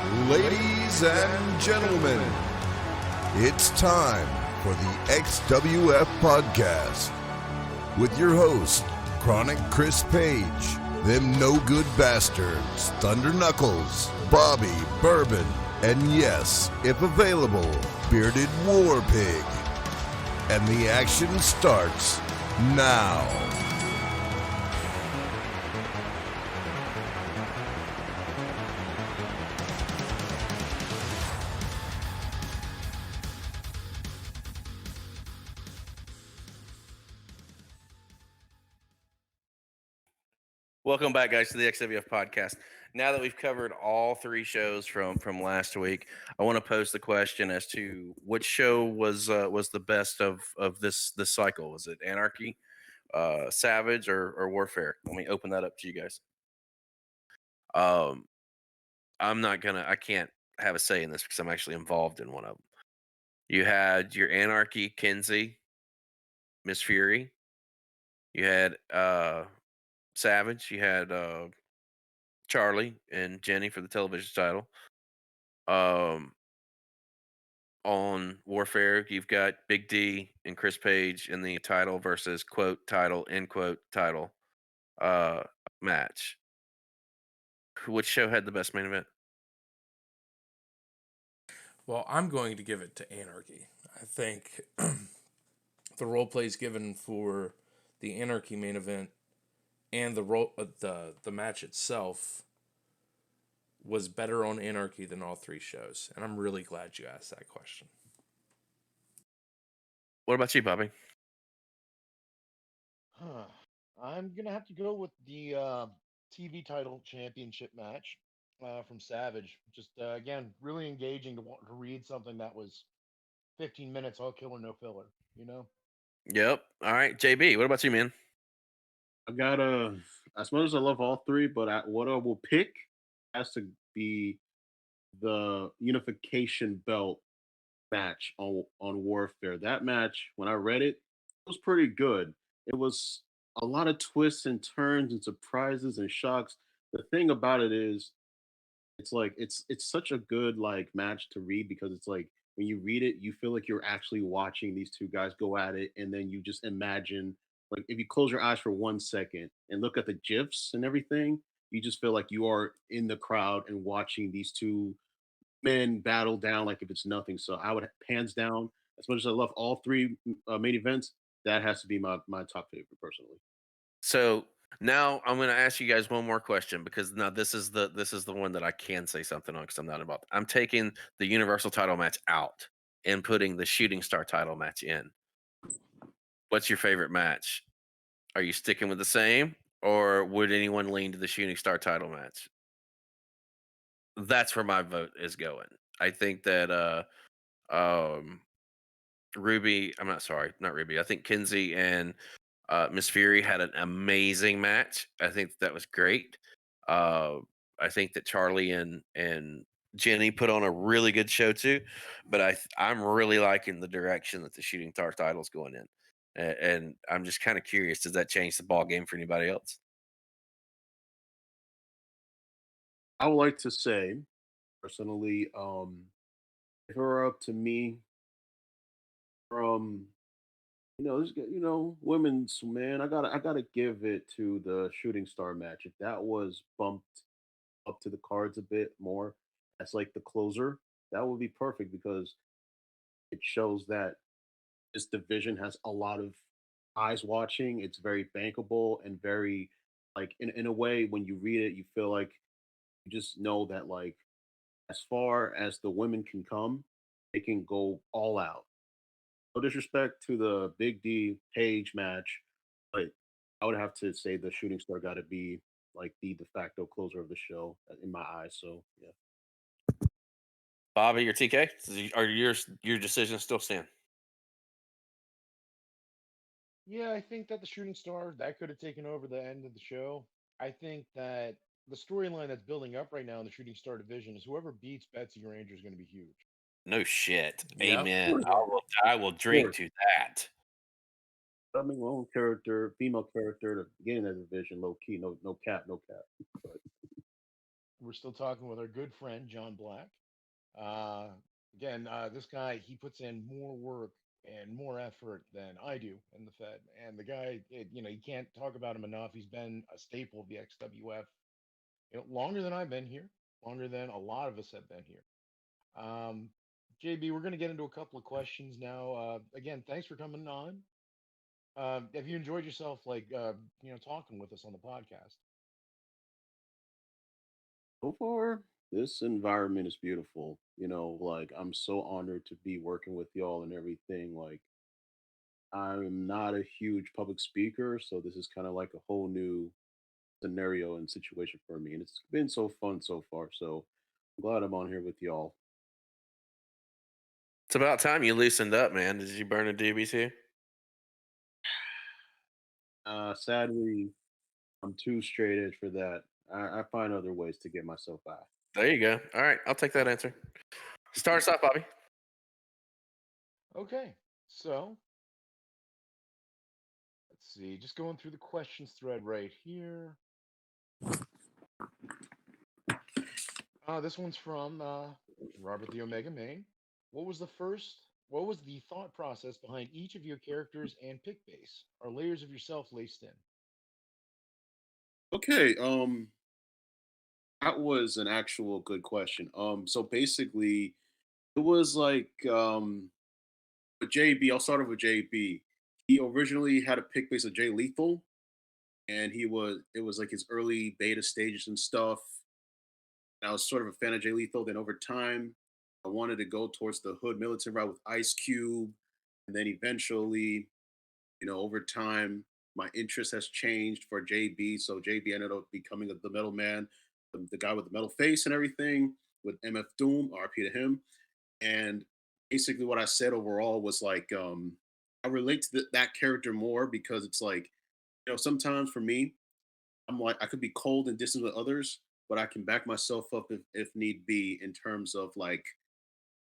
Ladies and gentlemen, it's time for the XWF Podcast with your host, Chronic Chris Page, them no good bastards, Thunder Knuckles, Bobby Bourbon, and yes, if available, Bearded War Pig. And the action starts now. Welcome back, guys, to the XWF podcast. Now that we've covered all three shows from last week, I want to pose the question as to which show was the best of this cycle. Was it Anarchy, Savage, or Warfare? Let me open that up to you guys. I can't have a say in this because I'm actually involved in one of them. You had your Anarchy, Kinsey, Miss Fury. You had Savage. You had Charlie and Jenny for the television title. On Warfare, you've got Big D and Chris Page in the title versus quote title, end quote title match. Which show had the best main event? Well, I'm going to give it to Anarchy. I think the role plays given for the Anarchy main event and the match itself was better on Anarchy than all three shows, and I'm really glad you asked that question. What about you, Bobby? I'm gonna have to go with the TV title championship match from Savage. Just again, really engaging to want to read something that was 15 minutes, all killer, no filler. You know. Yep. All right, JB. What about you, man? I gotta, as much as I love all three, but what I will pick has to be the unification belt match on Warfare. That match, when I read it, was pretty good. It was a lot of twists and turns and surprises and shocks. The thing about it is, it's like it's such a good like match to read because it's like when you read it, you feel like you're actually watching these two guys go at it, and then you just imagine like if you close your eyes for 1 second and look at the gifs and everything, you just feel like you are in the crowd and watching these two men battle down like if it's nothing. So I would hands down, as much as I love all three main events, that has to be my top favorite personally. So now I'm going to ask you guys one more question because now this is the one that I can say something on because I'm not involved. I'm taking the Universal title match out and putting the Shooting Star title match in. What's your favorite match? Are you sticking with the same, or would anyone lean to the Shooting Star title match? That's where my vote is going. I think that Ruby, I'm not sorry, not Ruby. I think Kinsey and Miss Fury had an amazing match. I think that was great. I think that Charlie and Jenny put on a really good show too. But I'm really liking the direction that the Shooting Star title's going in. And I'm just kind of curious, does that change the ball game for anybody else? I would like to say personally, if it were up to me, from women's man, I gotta give it to the Shooting Star match. If that was bumped up to the cards a bit more, as like the closer, that would be perfect because it shows that this division has a lot of eyes watching. It's very bankable and very like in a way when you read it, you feel like you just know that like as far as the women can come, they can go all out. No disrespect to the Big D Page match, but I would have to say the Shooting Star got to be like the de facto closer of the show in my eyes. So yeah. Bobby or TK, are your decisions still stand? Yeah, I think that the Shooting Star that could have taken over the end of the show. I think that the storyline that's building up right now in the Shooting Star division is whoever beats Betsy Granger is going to be huge. No shit. Yep. Amen. Yeah. I will drink to that. I mean, my own character, female character, to get in that division, low key, no cap, no cap. But We're still talking with our good friend John Black. Uh, again, this guy he puts in more work and more effort than I do in the Fed. And the guy, you can't talk about him enough. He's been a staple of the XWF, longer than I've been here, longer than a lot of us have been here. Um, JB, we're going to get into a couple of questions now. Again, thanks for coming on. Have you enjoyed yourself, talking with us on the podcast? So far, this environment is beautiful. Like I'm so honored to be working with y'all and everything. Like I'm not a huge public speaker, so this is kind of like a whole new scenario and situation for me. And it's been so fun so far. So I'm glad I'm on here with y'all. It's about time you loosened up, man. Did you burn a doobie too? Sadly, I'm too straight edge for that. I find other ways to get myself by. There you go. All right, I'll take that answer. Start us off, Bobby. Okay, so let's see. Just going through the questions thread right here. This one's from Robert the Omega Main. What was the first? What was the thought process behind each of your characters and pick base? Are layers of yourself laced in? Okay, that was an actual good question. So basically, it was like with JB. I'll start off with JB. He originally had a pick base of Jay Lethal, and it was like his early beta stages and stuff. I was sort of a fan of Jay Lethal. Then over time, I wanted to go towards the hood militant route with Ice Cube, and then eventually, over time, my interest has changed for JB. So JB ended up becoming the metal man, the guy with the metal face and everything with MF Doom, RP to him. And basically, what I said overall was like, I relate to that character more because it's like, sometimes for me, I'm like, I could be cold and distant with others, but I can back myself up if need be in terms of like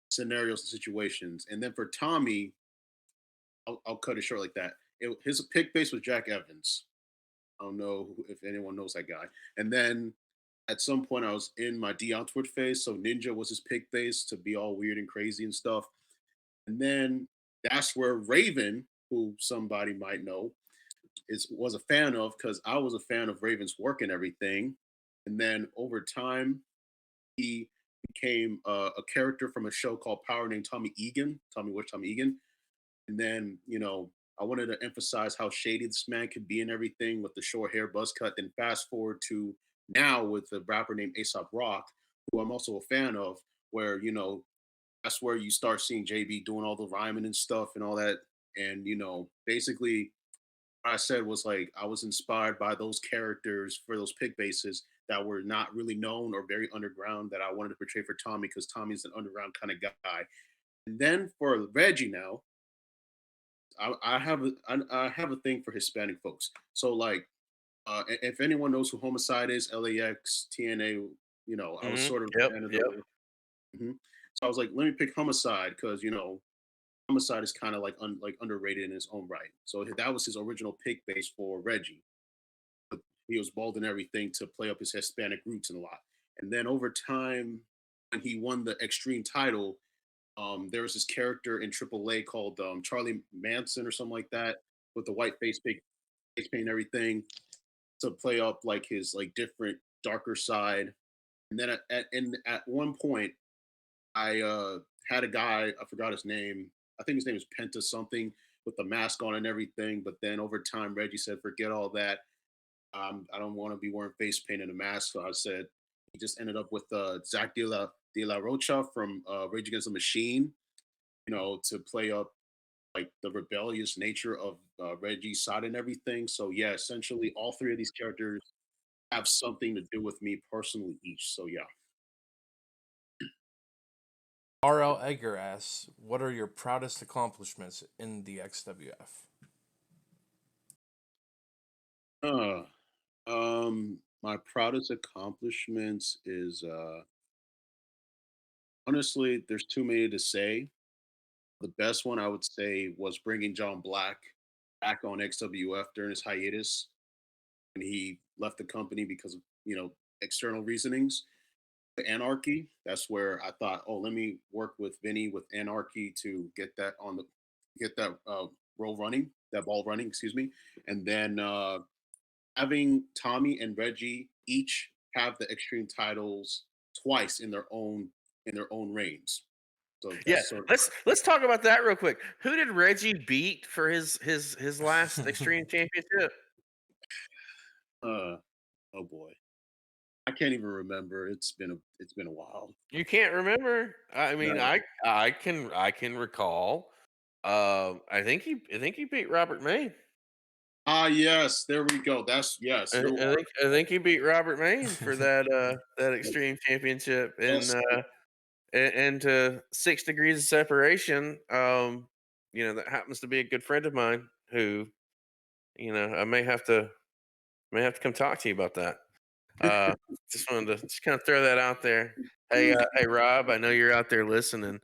scenarios and situations. And then for Tommy, I'll cut it short like that. His pick base was Jack Evans. I don't know if anyone knows that guy. And then at some point, I was in my D Outward phase, so Ninja was his pick base to be all weird and crazy and stuff. And then that's where Raven, who somebody might know, was a fan of because I was a fan of Raven's work and everything. And then over time, he became a character from a show called Power named Tommy Egan. Tommy Egan. And then, I wanted to emphasize how shady this man could be and everything with the short hair, buzz cut. Then fast forward to now with the rapper named Aesop Rock, who I'm also a fan of, where, that's where you start seeing JB doing all the rhyming and stuff and all that. And, basically what I said was like I was inspired by those characters for those pick bases that were not really known or very underground that I wanted to portray for Tommy because Tommy's an underground kind of guy. And then for Reggie now, I have a thing for Hispanic folks. So like, if anyone knows who Homicide is, LAX, TNA, I was sort of a Yep. fan of Yep. the. Mhm. So I was like, let me pick Homicide because Homicide is kind of like like underrated in his own right. So that was his original pick base for Reggie. He was bald and everything to play up his Hispanic roots and a lot. And then over time, when he won the Extreme title, there was this character in AAA called Charlie Manson or something like that with the white face paint and everything to play up like his like different darker side. And then at one point, I had a guy, I forgot his name. I think his name is Penta something with the mask on and everything. But then over time, Reggie said, forget all that. I don't want to be wearing face paint and a mask. So I said, he just ended up with Zach De La Rocha from Rage Against the Machine, to play up like the rebellious nature of Reggie's side and everything. So yeah, essentially all three of these characters have something to do with me personally each. So yeah. RL Edgar asks, "What are your proudest accomplishments in the XWF?" Uh, my proudest accomplishments is honestly, there's too many to say. The best one I would say was bringing John Black back on XWF during his hiatus, and he left the company because of external reasonings. Anarchy. That's where I thought, oh, let me work with Vinny with Anarchy to get that ball running, excuse me. And then having Tommy and Reggie each have the extreme titles twice in their own reigns. So Yeah, that's sort of let's talk about that real quick. Who did Reggie beat for his last Extreme Championship? oh boy. I can't even remember. It's been a while. You can't remember? I mean, No. I can recall. I think he beat Robert May. Ah, yes, there we go. That's yes, I, you're I think I think he beat Robert Maine for that right. Extreme Championship, Yes, and to 6 degrees of separation. That happens to be a good friend of mine who, I may have to come talk to you about that. Uh, just wanted to just kind of throw that out there. Hey, Rob, I know you're out there listening.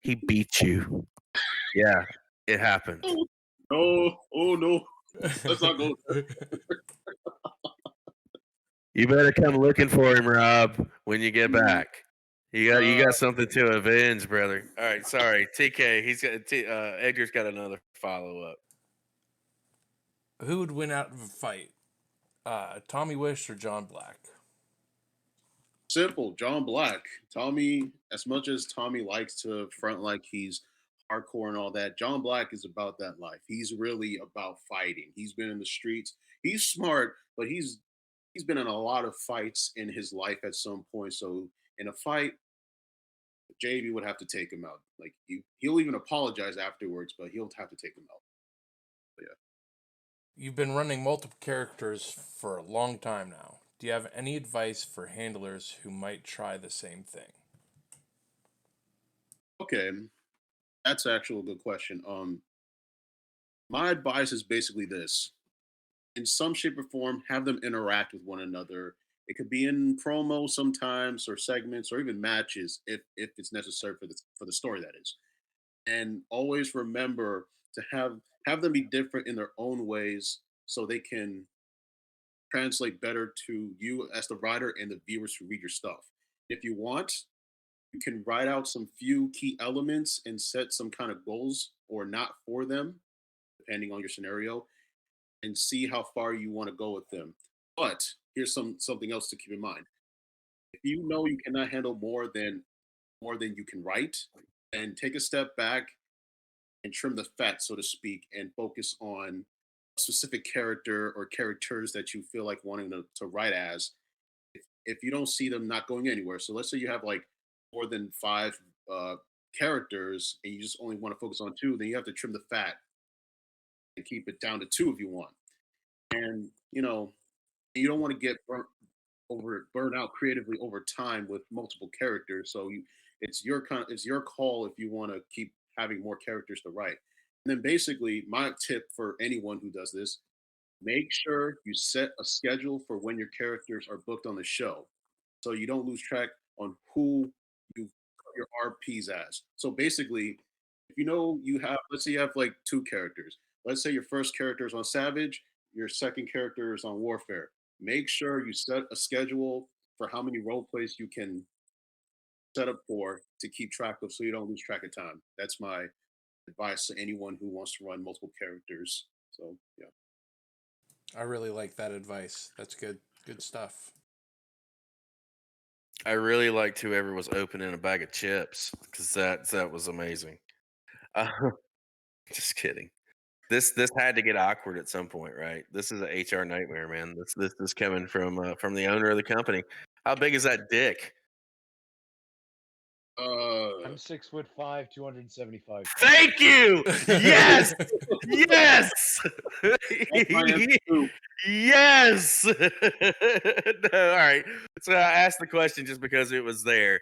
He beat you. Yeah, it happened. no, oh no, let's not go. You better come looking for him, Rob, when you get back. You got Uh, something to avenge, brother. All right, sorry, TK. Edgar's got another follow up. Who would win out of a fight? Tommy Wish or John Black? Simple, John Black. Tommy, as much as Tommy likes to front like he's hardcore and all that, John Black is about that life. He's really about fighting. He's been in the streets. He's smart, but he's been in a lot of fights in his life at some point. So in a fight, JB would have to take him out. Like he'll even apologize afterwards, but he'll have to take him out. But yeah. You've been running multiple characters for a long time now. Do you have any advice for handlers who might try the same thing? Okay, that's actually a good question. My advice is basically this: in some shape or form, have them interact with one another. It could be in promo sometimes, or segments, or even matches, if it's necessary for the story. That is, and always remember to have them be different in their own ways, so they can translate better to you as the writer and the viewers who read your stuff. If you want, you can write out some few key elements and set some kind of goals or not for them, depending on your scenario, and see how far you want to go with them. But here's something else to keep in mind. If you know you cannot handle more than you can write, then take a step back and trim the fat, so to speak, and focus on a specific character or characters that you feel like wanting to write as. If you don't see them not going anywhere, so let's say you have like more than five uh, characters and you just only want to focus on two, then you have to trim the fat and keep it down to two if you want. And you don't want to get burn out creatively over time with multiple characters. So it's your call if you want to keep having more characters to write. And then basically, my tip for anyone who does this: make sure you set a schedule for when your characters are booked on the show, so you don't lose track on who you put your RPs as. So basically, if you know you have, let's say you have like two characters. Let's say your first character is on Savage, your second character is on Warfare. Make sure you set a schedule for how many role plays you can set up for to keep track of, so you don't lose track of time. That's my advice to anyone who wants to run multiple characters. So yeah. I really like that advice. That's good. Good stuff. I really liked whoever was opening a bag of chips because that was amazing. Uh, just kidding. This had to get awkward at some point, right? This is an HR nightmare, man. This is coming from the owner of the company. How big is that dick? Uh, I'm 6'5", 275 pounds. Thank you. Yes, yes, that's my answer too. yes. No, all right. So I asked the question just because it was there.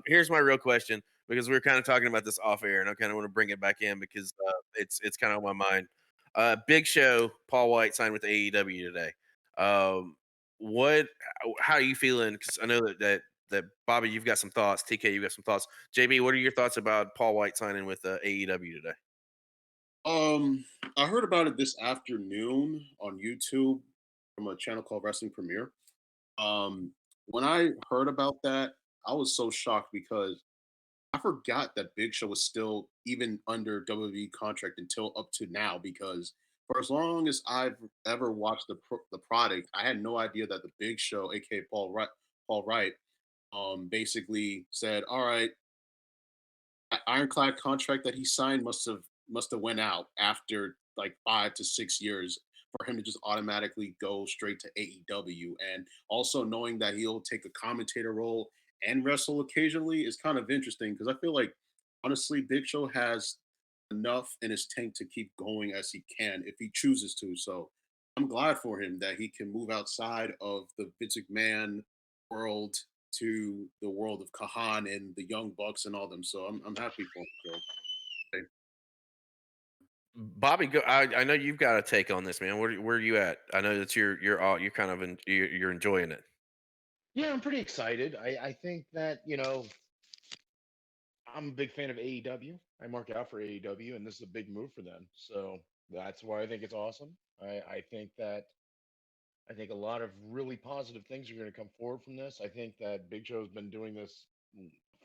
Here's my real question, because we were kind of talking about this off air, and I kind of want to bring it back in because it's kind of on my mind. Big Show, Paul White signed with AEW today. Um, what? How are you feeling? Because I know that Bobby, you've got some thoughts. TK, you've got some thoughts. JB, what are your thoughts about Paul White signing with AEW today? I heard about it this afternoon on YouTube from a channel called Wrestling Premiere. Um, when I heard about that, I was so shocked because I forgot that Big Show was still even under WWE contract until up to now. Because for as long as I've ever watched the product, I had no idea that the Big Show, aka Paul Wright, basically said, "All right, ironclad contract that he signed must have went out after like 5 to 6 years for him to just automatically go straight to AEW." And also knowing that he'll take a commentator role and wrestle occasionally is kind of interesting because I feel like honestly Big Show has enough in his tank to keep going as he can if he chooses to. So I'm glad for him that he can move outside of the Vince McMahon world to the world of Kahan and the Young Bucks and all them. So I'm happy for him. So hey, Bobby, go. I know you've got a take on this, man. Where are you at? I know that you're all you're kind of you're enjoying it. Yeah, I'm pretty excited. I think that, I'm a big fan of AEW. I mark out for AEW, and this is a big move for them. So that's why I think it's awesome. I think a lot of really positive things are going to come forward from this. I think that Big Show's been doing this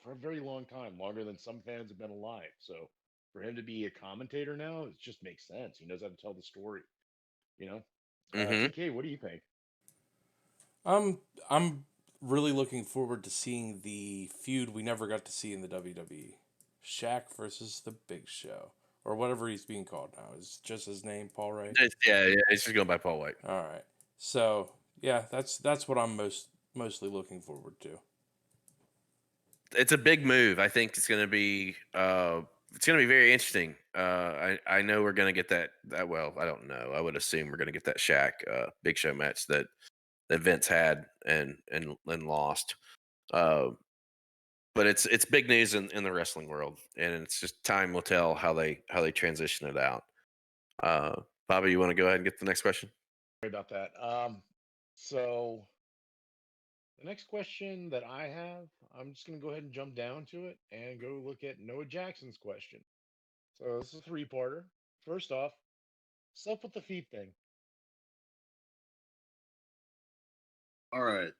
for a very long time, longer than some fans have been alive. So for him to be a commentator now, it just makes sense. He knows how to tell the story, you know? Hmm. TK, what do you think? I'm really looking forward to seeing the feud we never got to see in the WWE. Shaq versus the Big Show. Or whatever he's being called now. Is just his name, Paul Wright? Yeah, it's just going by Paul White. All right. So yeah, that's what I'm mostly looking forward to. It's a big move. I think it's going to be very interesting. I know we're going to get that. Well, I don't know. I would assume we're going to get that Shaq Big Show match that Vince had and lost. Uh, but it's big news in the wrestling world, and it's just time will tell how they transition it out. Bobby, you want to go ahead and get the next question? Sorry about that. So the next question that I have, I'm just going to go ahead and jump down to it and go look at Noah Jackson's question. So this is a three-parter. First off, what's up with the feet thing? all right,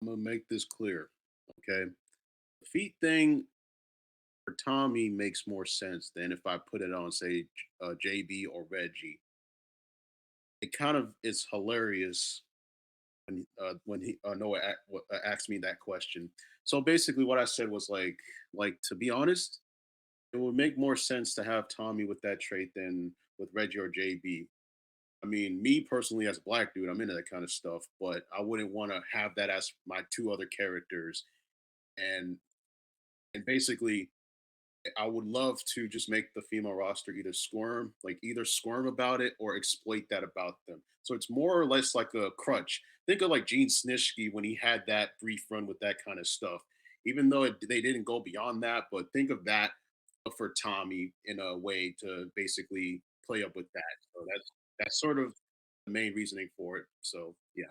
I'm gonna make this clear. Okay, the feet thing for Tommy makes more sense than if I put it on say JB or Reggie. It kind of is hilarious when he Noah asked me that question. So basically, what I said was like to be honest, it would make more sense to have Tommy with that trait than with Reggie or JB. I mean, me personally, as a black dude, I'm into that kind of stuff, but I wouldn't want to have that as my two other characters. And basically, I would love to just make the female roster either squirm about it or exploit that about them. So it's more or less like a crutch. Think of like Gene Snitsky when he had that brief run with that kind of stuff. Even though they didn't go beyond that, but think of that for Tommy in a way to basically play up with that. So that's sort of the main reasoning for it. So yeah.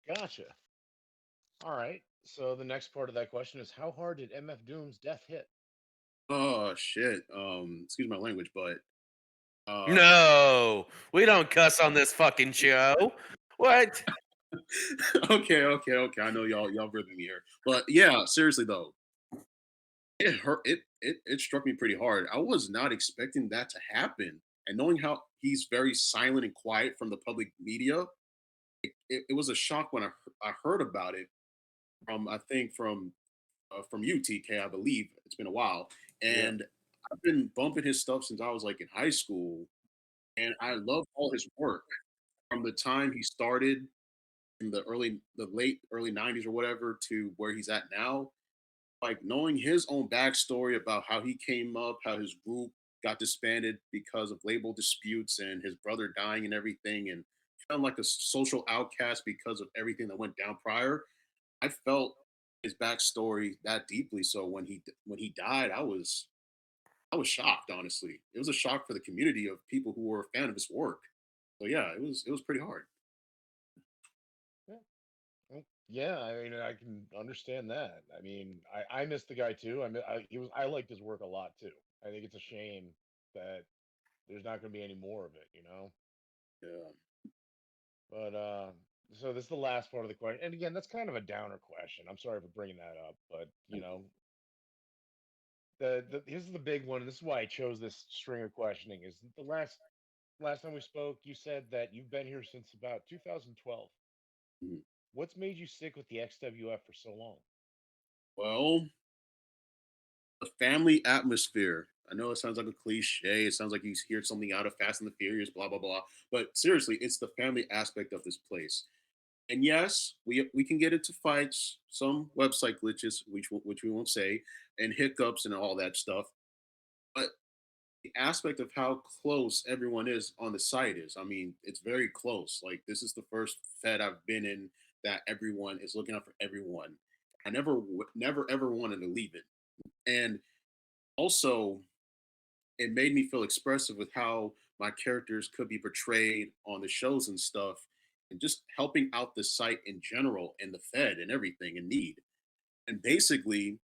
Gotcha. All right. So the next part of that question is how hard did MF Doom's death hit? Oh shit. Excuse my language, but uh No, we don't cuss on this fucking show. What? okay. I know y'all ripping me here, but yeah, seriously though, it hurt. It struck me pretty hard. I was not expecting that to happen, and knowing how he's very silent and quiet from the public media, it was a shock when I heard about it from I think from you TK. I believe it's been a while, Yeah. and I've been bumping his stuff since I was like in high school, and I love all his work from the time he started in the late early 90s or whatever to where he's at now, like knowing his own backstory about how he came up, how his group got disbanded because of label disputes and his brother dying and everything, and felt like a social outcast because of everything that went down prior. I felt his backstory that deeply. So when he died, I was shocked. Honestly, it was a shock for the community of people who were a fan of his work. So yeah, it was pretty hard. Yeah. Yeah, I mean, I can understand that. I mean, I miss the guy too. I liked his work a lot too. I think it's a shame that there's not going to be any more of it, you know. Yeah. But So this is the last part of the question, and again, that's kind of a downer question. I'm sorry for bringing that up, but the this is the big one, and this is why I chose this string of questioning. Is the last time we spoke, you said that you've been here since about 2012. Mhm. What's made you stick with the XWF for so long? Well, the family atmosphere. I know it sounds like a cliche. It sounds like you hear something out of Fast and the Furious, blah blah blah. But seriously, it's the family aspect of this place. And yes, we can get into fights, some website glitches, which we won't say, and hiccups and all that stuff. But the aspect of how close everyone is on the site is, I mean, it's very close. Like this is the first Fed I've been in that everyone is looking out for everyone. I never ever wanted to leave it, and also it made me feel expressive with how my characters could be portrayed on the shows and stuff, and just helping out the site in general and the Fed and everything in need. And basically,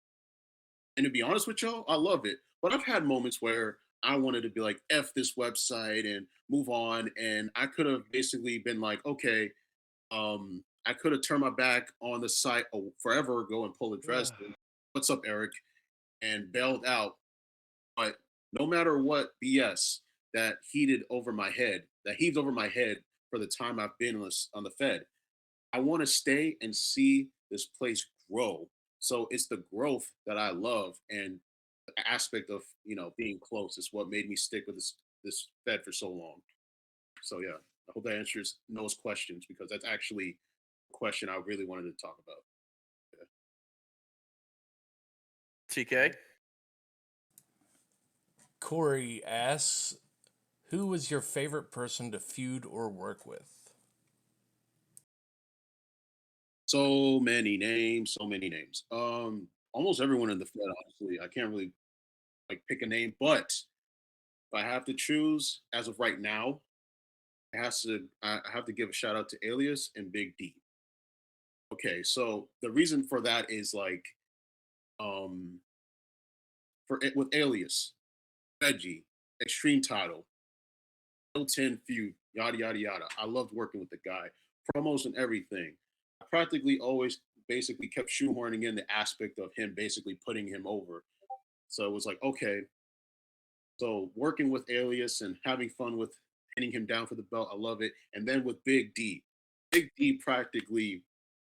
and to be honest with y'all, I love it. But I've had moments where I wanted to be like, F this website and move on. And I could have basically been like, okay, I could have turned my back on the site forever ago and pulled a dress. And, what's up, Eric? And bailed out. But no matter what BS that heaved over my head for the time I've been on the Fed, I want to stay and see this place grow. So it's the growth that I love, and the aspect of being close is what made me stick with this Fed for so long. So yeah, I hope that answers those questions because that's actually a question I really wanted to talk about. TK. Corey asks, who was your favorite person to feud or work with? So many names, so many names. Almost everyone in the Fed, honestly. I can't really like pick a name, but if I have to choose as of right now, I have to give a shout out to Alias and Big D. Okay, so the reason for that is like um with Alias, Veggie, Extreme Title, built-in feud, yada yada yada. I loved working with the guy, promos and everything. I practically always basically kept shoehorning in the aspect of him basically putting him over. So it was like, okay, so working with Alias and having fun with pinning him down for the belt, I love it. And then with Big D, Big D practically,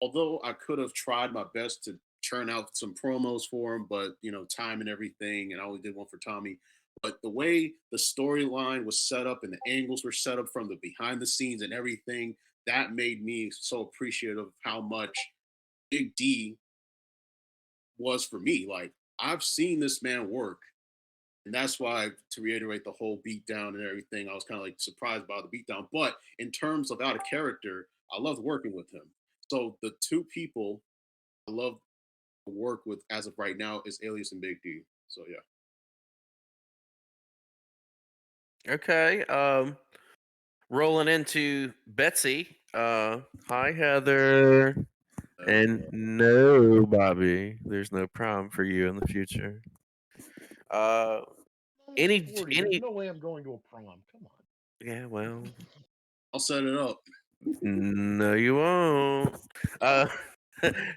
although I could have tried my best to churn out some promos for him, but time and everything, and I only did one for Tommy. But the way the storyline was set up and the angles were set up from the behind the scenes and everything, that made me so appreciative of how much Big D was for me. Like I've seen this man work, and that's why, to reiterate the whole beatdown and everything, I was kind of like surprised by the beatdown. But in terms of out of character, I loved working with him. So the two people I love to work with as of right now is Alias and Big D. So yeah. Okay. Rolling into Betsy. Hi Heather. And no, Bobby, there's no prom for you in the future. Uh, I'm almost any 40. There's any no way I'm going to a prom. Come on. yeah, well, I'll set it up. no, you won't. Uh,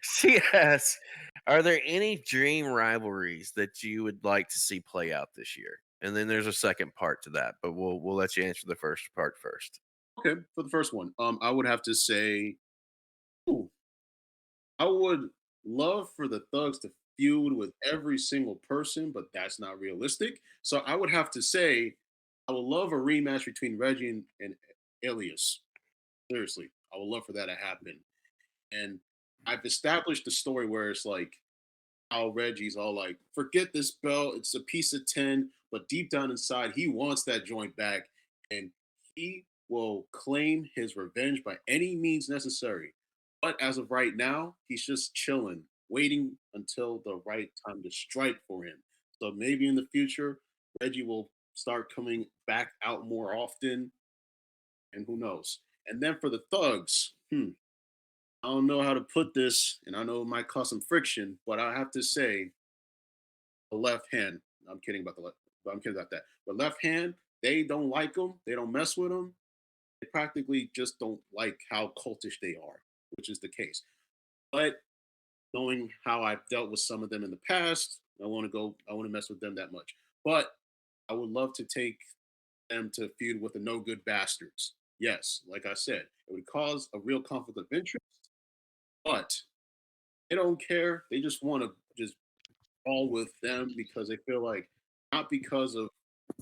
she asks, are there any dream rivalries that you would like to see play out this year? And then there's a second part to that, but we'll let you answer the first part first. Okay, for the first one, I would have to say, ooh, I would love for the Thugs to feud with every single person, but that's not realistic. So I would have to say, I would love a rematch between Reggie and Alias. Seriously, I would love for that to happen. And I've established the story where it's like how Reggie's all like, forget this belt, it's a piece of tin, but deep down inside, he wants that joint back, and he will claim his revenge by any means necessary. But as of right now, he's just chilling, waiting until the right time to strike for him. So maybe in the future, Reggie will start coming back out more often, and who knows. And then for the thugs, I don't know how to put this, and I know it might cause some friction, but I have to say, the left hand. I'm kidding about the left, but I'm kidding about that. But left hand, they don't like him. They don't mess with him. They practically just don't like how cultish they are, which is the case. But knowing how I've dealt with some of them in the past, I want to mess with them that much. But I would love to take them to feud with the no good bastards. Yes, like I said, it would cause a real conflict of interest, but they don't care. They just want to just all with them because they feel like not because of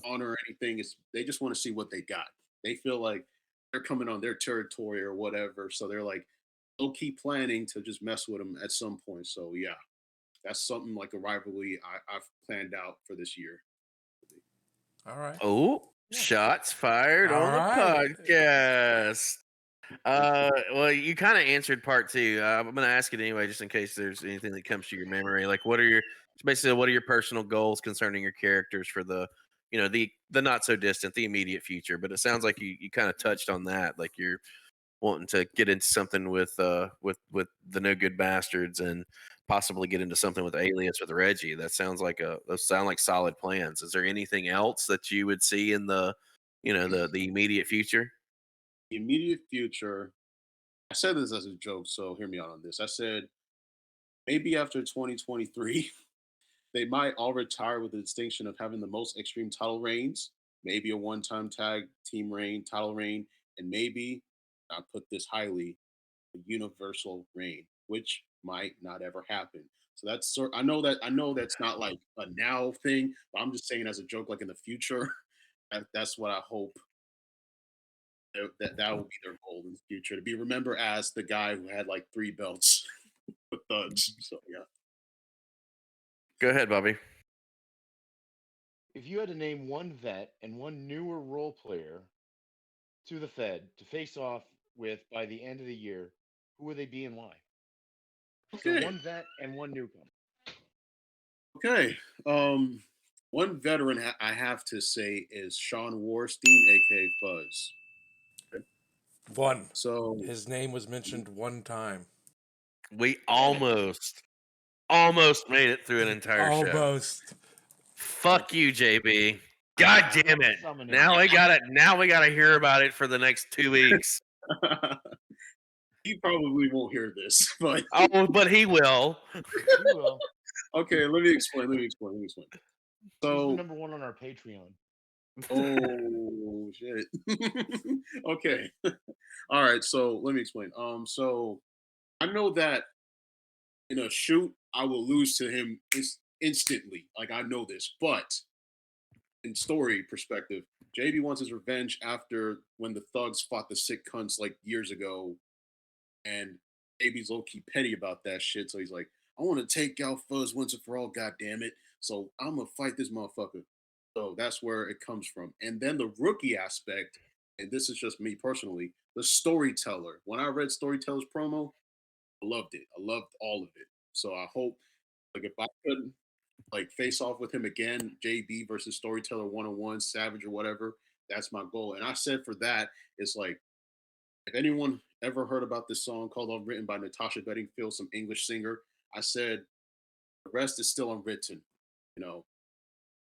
honor or anything. It's they just want to see what they got. They feel like they're coming on their territory or whatever, so they're like low key planning to just mess with them at some point. So yeah, that's something like a rivalry I've planned out for this year. All right. Oh, Yeah. shots fired All on the right. podcast. Well, you kind of answered part two. I'm going to ask it anyway, just in case there's anything that comes to your memory. Like, what are your personal goals concerning your characters for the not so distant, the immediate future? But it sounds like you kind of touched on that. Like you're wanting to get into something with the no good bastards and possibly get into something with Alias with Reggie. Those sound like solid plans. Is there anything else that you would see in the immediate future? The immediate future, I said this as a joke, so hear me out on this. I said maybe after 2023, they might all retire with the distinction of having the most extreme title reigns, maybe a one-time tag team reign, title reign, and maybe, I put this highly, a universal reign, which might not ever happen. So I know that's not like a now thing, but I'm just saying as a joke, like in the future, that's what I hope that will be their goal in the future to be remembered as the guy who had like three belts with thugs. So yeah. Go ahead, Bobby. If you had to name one vet and one newer role player to the Fed to face off with by the end of the year, who would they be and why? So Okay. one vet and one newcomer. Okay. One veteran I have to say is Sean Warstein, aka Fuzz. Okay. One. So His name was mentioned one time. We Damn it. almost made it through an entire show. Almost. Fuck you, JB. God I damn have to it. summon him. Now we gotta hear about it for the next 2 weeks. he probably won't hear this, but Oh, but he will. He will. okay, let me explain. He's the So, number one on our Patreon. oh shit. Okay. All right, so let me explain. So I know that in a shoot, I will lose to him instantly. Like I know this, but in story perspective, JB wants his revenge after when the thugs fought the sick cunts like years ago, and JB's low key petty about that shit. So he's like, I want to take out Fuzz once and for all, god damn it. So I'm gonna fight this motherfucker. So that's where it comes from. And then the rookie aspect, and this is just me personally, the storyteller. When I read Storyteller's promo, I loved it. I loved all of it. So I hope, like, if I could, like, face off with him again, JB versus Storyteller 101, Savage or whatever, that's my goal. And I said for that, it's like, if anyone ever heard about this song called Unwritten by Natasha Bedingfield, some English singer, I said the rest is still unwritten, you know.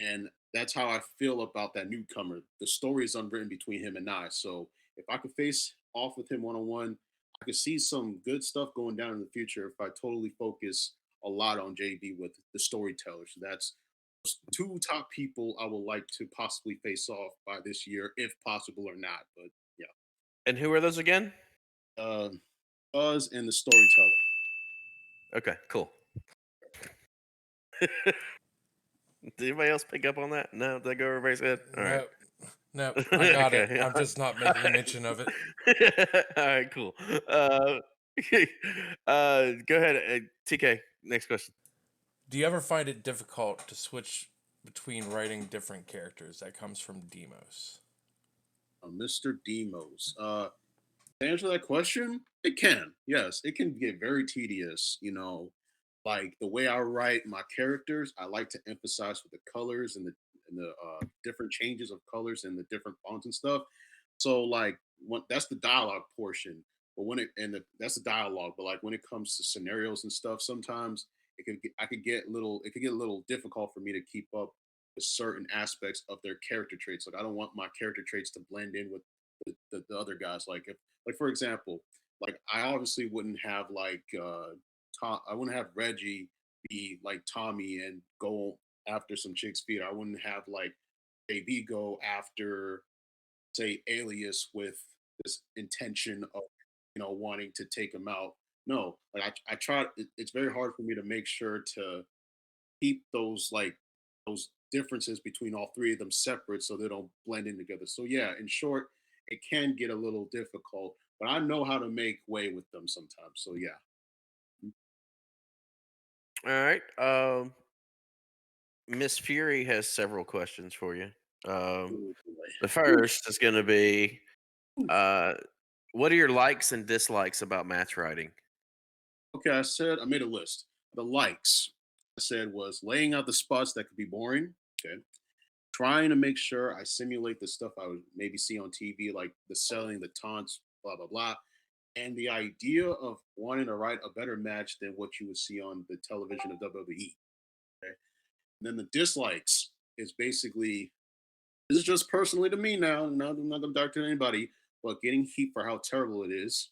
And that's how I feel about that newcomer. The story is unwritten between him and I. So if I could face off with him one on one, I could see some good stuff going down in the future if I totally focus a lot on JB with the storyteller. So that's two top people I would like to possibly face off by this year, if possible or not. But yeah, And who are those again? uh, Buzz and the storyteller. Okay, cool. Did anybody else pick up on that? No, did that go over everybody's head? All right. No, I got it. Okay. I'm just not making mention of it. All right, cool. Go ahead, TK. Next question. Do you ever find it difficult to switch between writing different characters? That comes from Demos. Mr. Demos. To answer that question, it can. Yes, it can get very tedious. You know, like the way I write my characters, I like to emphasize with the colors and the different changes of colors and the different fonts and stuff. So like that's the dialogue portion. But that's the dialogue. But like when it comes to scenarios and stuff, sometimes I could get it could get a little difficult for me to keep up with certain aspects of their character traits. Like I don't want my character traits to blend in with the the other guys. Like if like for example, like I obviously wouldn't have like Tom. I wouldn't have Reggie be like Tommy and go after some chick's feet. I wouldn't have like AB go after say Alias with this intention of wanting to take him out. No, like I try. It's very hard for me to make sure to keep those differences between all three of them separate so they don't blend in together. So yeah, in short, it can get a little difficult, but I know how to make way with them sometimes. So yeah. All right. Miss Fury has several questions for you. Um, Oh, boy. the first is going to be, uh, what are your likes and dislikes about match writing? Okay, I made a list. The likes I said was laying out the spots that could be boring. Okay. Trying to make sure I simulate the stuff I would maybe see on TV, like the selling, the taunts, blah, blah, blah. And the idea of wanting to write a better match than what you would see on the television of WWE. Okay. And then the dislikes is basically, this is just personally to me now, I'm not going to dark to anybody, but getting heat for how terrible it is.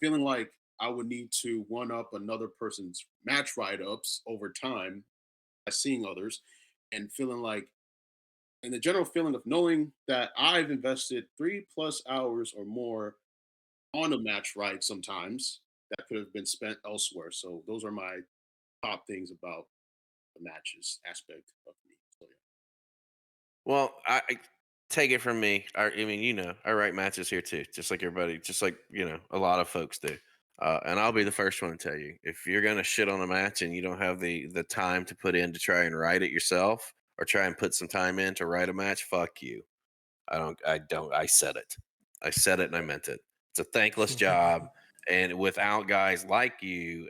Feeling like I would need to one up another person's match write ups over time by seeing others, and feeling like, and the general feeling of knowing that I've invested 3+ hours or more on a match write sometimes that could have been spent elsewhere. So those are my top things about the matches aspect of me. So yeah. Well, I take it from me. I mean, I write matches here too, just like everybody, just like a lot of folks do. And I'll be the first one to tell you, if you're gonna shit on a match and you don't have the time to put in to try and write it yourself, or try and put some time in to write a match, fuck you. I said it. I said it and I meant it. It's a thankless job. And without guys like you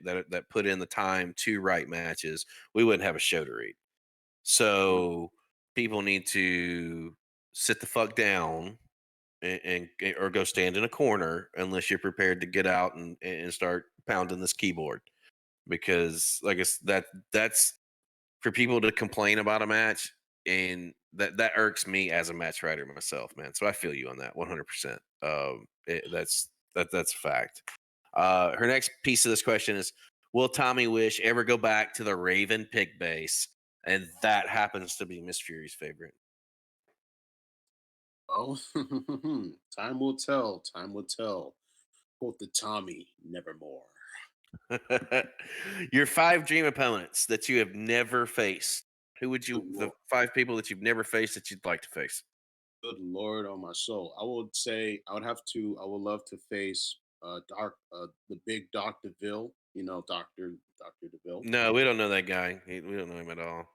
that put in the time to write matches, we wouldn't have a show to read. So people need to sit the fuck down or go stand in a corner unless you're prepared to get out and start pounding this keyboard. Because like that's for people to complain about a match, and that irks me as a match writer myself, man. So I feel you on that 100%. That's a fact. Her next piece of this question is, will Tommy Wish ever go back to the Raven pick base? And that happens to be Miss Fury's favorite. Oh, time will tell. Time will tell. Quote the Tommy, nevermore. Your 5 dream opponents that you have never faced. Who would Good you, the Lord. 5 people that you've never faced that you'd like to face? Good Lord on my soul. I would say I would love to face the big Dr. Deville, Dr. Deville. No, we don't know that guy. We don't know him at all.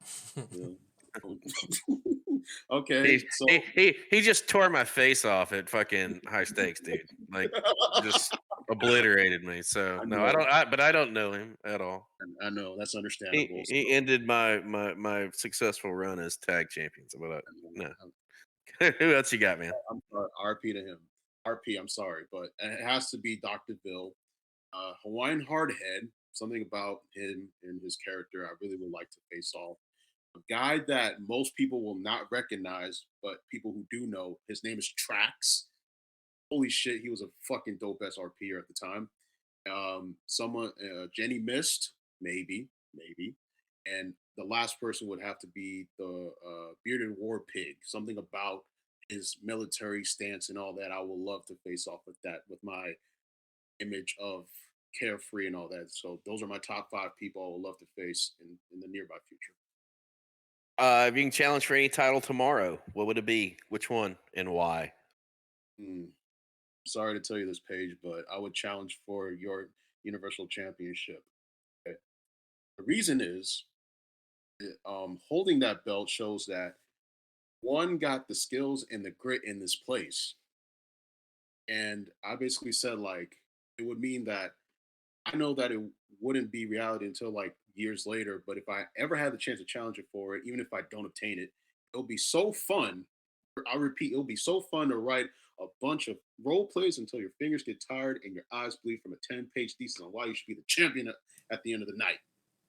Yeah. Okay, He, so he just tore my face off at fucking high stakes, dude. Like, just obliterated me. So I no, know, but I don't know him at all. I know that's understandable. He ended my successful run as tag champions. But no, who else you got, man? I'm sorry, RP to him. RP, I'm sorry, but it has to be Dr. Bill. Hawaiian Hardhead, something about him and his character I really would like to face off. A guy that most people will not recognize, but people who do know, his name is Trax. Holy shit, he was a fucking dope SRPer at the time. Someone, Jenny Mist, maybe. And the last person would have to be the bearded war pig. Something about his military stance and all that. I would love to face off with that, with my image of carefree and all that. So those are my top 5 people I would love to face in the nearby future. If you can challenge for any title tomorrow, what would it be? Which one and why? Hmm. Sorry to tell you this, Paige, but I would challenge for your Universal Championship. Okay. The reason is, holding that belt shows that one got the skills and the grit in this place. And I basically said, like, it would mean that I know that it wouldn't be reality until like years later. But if I ever had the chance to challenge it for it, even if I don't obtain it, it'll be so fun. I repeat, it'll be so fun to write a bunch of role plays until your fingers get tired and your eyes bleed from a 10-page thesis on why you should be the champion at the end of the night.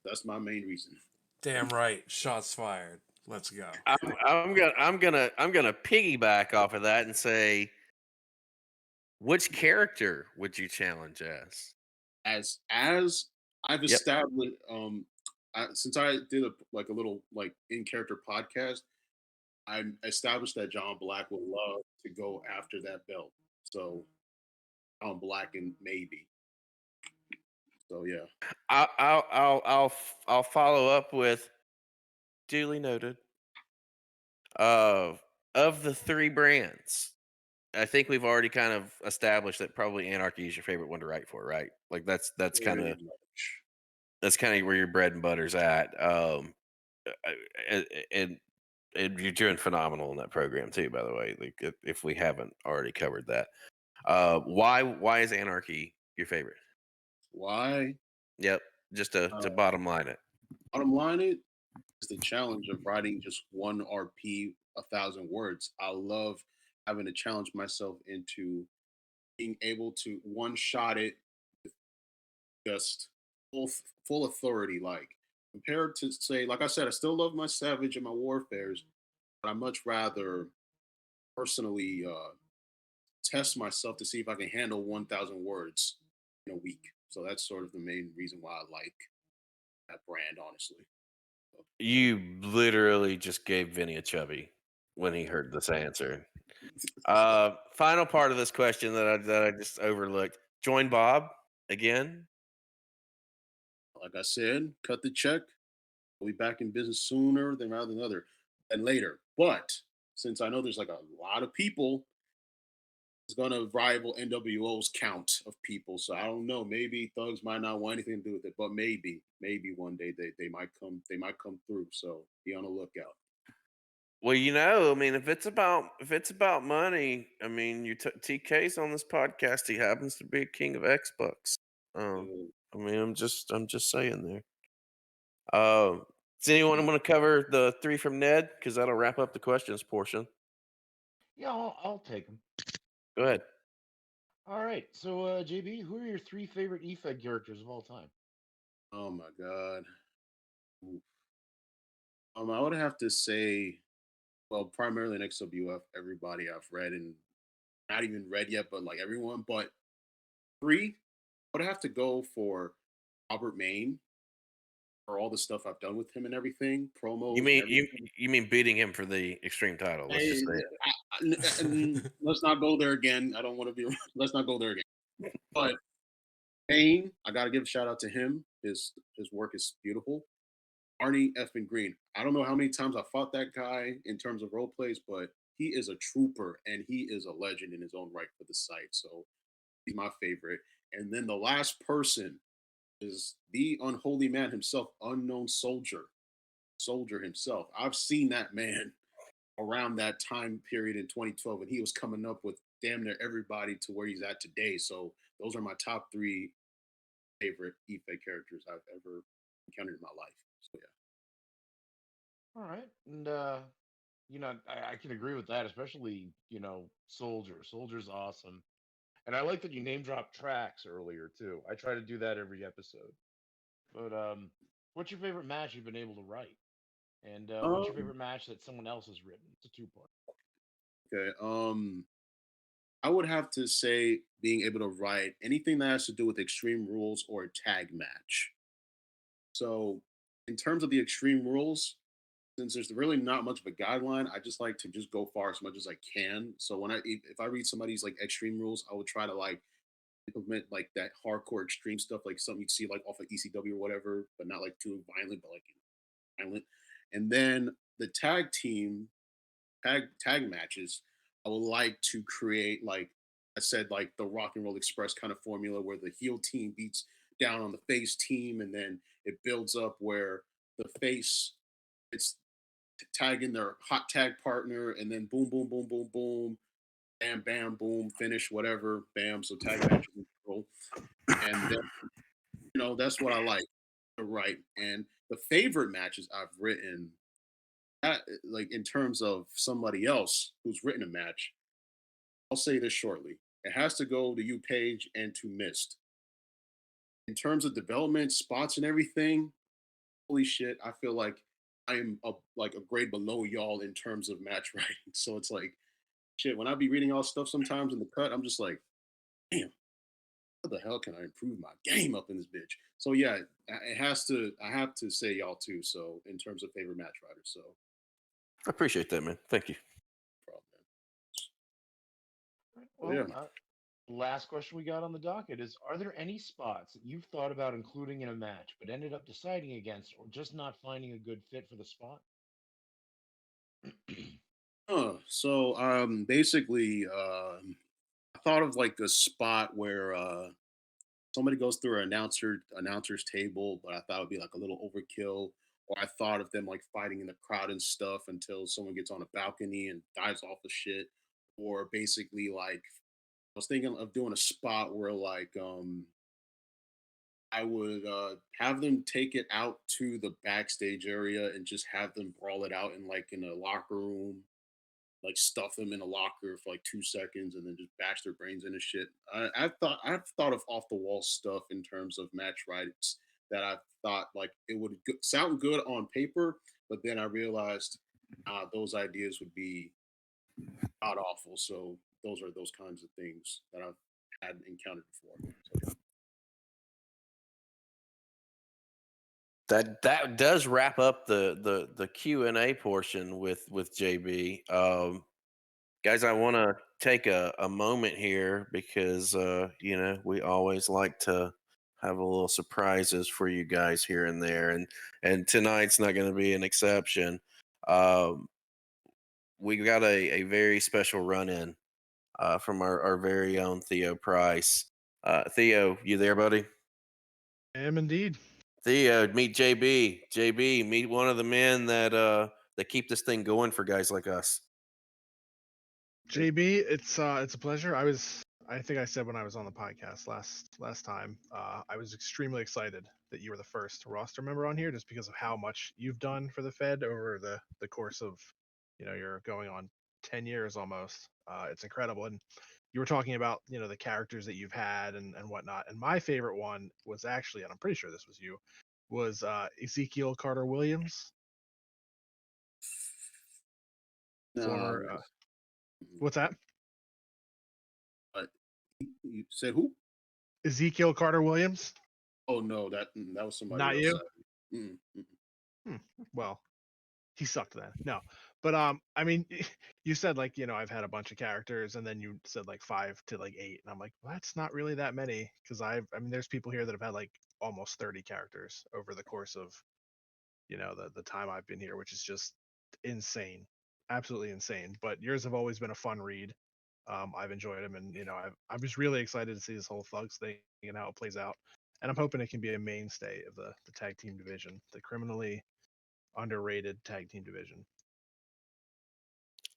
That's my main reason. Damn right. Shots fired. Let's go. I'm gonna piggyback off of that and say, which character would you challenge as? As I've Yep. established, since I did a little like in character podcast, I established that John Black would love to go after that belt. So John Black and maybe. So yeah. I'll follow up with duly noted. Of the three brands, I think we've already kind of established that probably Anarchy is your favorite one to write for, right? Like that's kind Pretty of much. where your bread and butter's at. And, and and you're doing phenomenal in that program too, by the way. Like if we haven't already covered that, why is Anarchy your favorite? Why? Yep, just to Uh, bottom line it. Bottom line, it is the challenge of writing just one RP, 1,000 words. I love having to challenge myself into being able to one shot it just full authority, like compared to say, like I said, I still love my Savage and my Warfares, but I much rather personally test myself to see if I can handle 1,000 words in a week. So that's sort of the main reason why I like that brand, honestly. So, You literally just gave Vinny a chubby when he heard this answer. Final part of this question that I just overlooked. Join Bob again. like I said, cut the check. We'll be back in business sooner than rather than later. But since I know there's like a lot of people, it's gonna rival NWO's count of people. So I don't know. Maybe thugs might not want anything to do with it, but maybe one day they might come through. So be on the lookout. Well, I mean, if it's about money, I mean, TK's on this podcast. He happens to be a king of Xbox. Uh, I mean, I'm just saying there. Does anyone want to cover the three from Ned? Because that'll wrap up the questions portion. Yeah, I'll take them. Go ahead. All right. So, JB, who are your three favorite EFED characters of all time? oh my god. Oof. I would have to say, well, primarily in XWF, everybody I've read and not even read yet, but like everyone. But three, I would have to go for Robert Maine for all the stuff I've done with him and everything, You promos and mean everything. you mean beating him for the extreme title? Let's just Hey, say it. let's not go there again. I don't want to be. Let's not go there again. But Maine, I got to give a shout out to him. His work is beautiful. Arnie effing Green. I don't know how many times I fought that guy in terms of role plays, but he is a trooper and he is a legend in his own right for the site. So he's my favorite. And then the last person is the unholy man himself, Unknown Soldier himself. I've seen that man around that time period in 2012, and he was coming up with damn near everybody to where he's at today. So those are my top three favorite Ife characters I've ever encountered in my life. So yeah. All right. And, I can agree with that, especially, Soldier. Soldier's awesome. And I like that you name dropped tracks earlier, too. I try to do that every episode. But, what's your favorite match you've been able to write? And what's your Um, favorite match that someone else has written? It's a two-part. okay. I would have to say being able to write anything that has to do with Extreme Rules or a tag match. So, in terms of the Extreme Rules, since there's really not much of a guideline, I just like to just go far as much as I can. So when if I read somebody's like Extreme Rules, I would try to like implement like that hardcore extreme stuff, like something you'd see like off of ECW or whatever, but not like too violent, but like violent. And then the tag matches, I would like to create like I said, like the Rock and Roll Express kind of formula where the heel team beats down on the face team, and then it builds up where the face it's tagging their hot tag partner, and then boom, boom, boom, boom, boom, bam, bam, boom, finish, whatever, bam. So tag matches in control. And then, that's what I like to write. And the favorite matches I've written, like in terms of somebody else who's written a match, I'll say this shortly. It has to go to you, Paige, and to Mist. In terms of development, spots, and everything, holy shit, I feel like I am like a grade below y'all in terms of match writing. So it's like shit. When I be reading all stuff sometimes in the cut, I'm just like, damn, how the hell can I improve my game up in this bitch? So yeah, it has to. I have to say y'all too. So in terms of favorite match writers, so I appreciate that, man. Thank you. problem. Oh Well, yeah. last question we got on the docket is: are there any spots that you've thought about including in a match, but ended up deciding against, or just not finding a good fit for the spot? Basically, I thought of like a spot where somebody goes through an announcer's table, but I thought it'd be like a little overkill. Or I thought of them like fighting in the crowd and stuff until someone gets on a balcony and dives off the shit. Or basically like I was thinking of doing a spot where like I would have them take it out to the backstage area and just have them brawl it out in a locker room, like stuff them in a locker for like 2 seconds and then just bash their brains into shit. I've thought of off the wall stuff in terms of match rights that I thought like it would sound good on paper, but then I realized those ideas would be god awful. So those are those kinds of things that I've had encountered before. So, That does wrap up the Q&A portion with JB. Guys, I want to take a moment here because we always like to have a little surprises for you guys here and there, and tonight's not going to be an exception. Um, we got a very special run in from our very own Theo Pryce. Theo, you there, buddy? I am indeed. Theo, meet JB. JB, meet one of the men that keep this thing going for guys like us. JB, it's a pleasure. I think I said when I was on the podcast last time, I was extremely excited that you were the first roster member on here just because of how much you've done for the Fed over the course of, you're going on 10 years almost. It's incredible. And you were talking about, the characters that you've had and whatnot. And my favorite one was actually, and I'm pretty sure this was you, was Ezekiel Carter Williams, no, former what's that? but you said who? Ezekiel Carter Williams? Oh no, that was somebody Not else. you? Hmm. Well, he sucked then. No, but I mean, you said like I've had a bunch of characters, and then you said like 5 to like 8, and I'm like, well, that's not really that many because I mean, there's people here that have had like almost 30 characters over the course of the time I've been here, which is just insane, absolutely insane. But yours have always been a fun read. I've enjoyed them, and I'm just really excited to see this whole Thugs thing and how it plays out. And I'm hoping it can be a mainstay of the tag team division, the criminally underrated tag team division.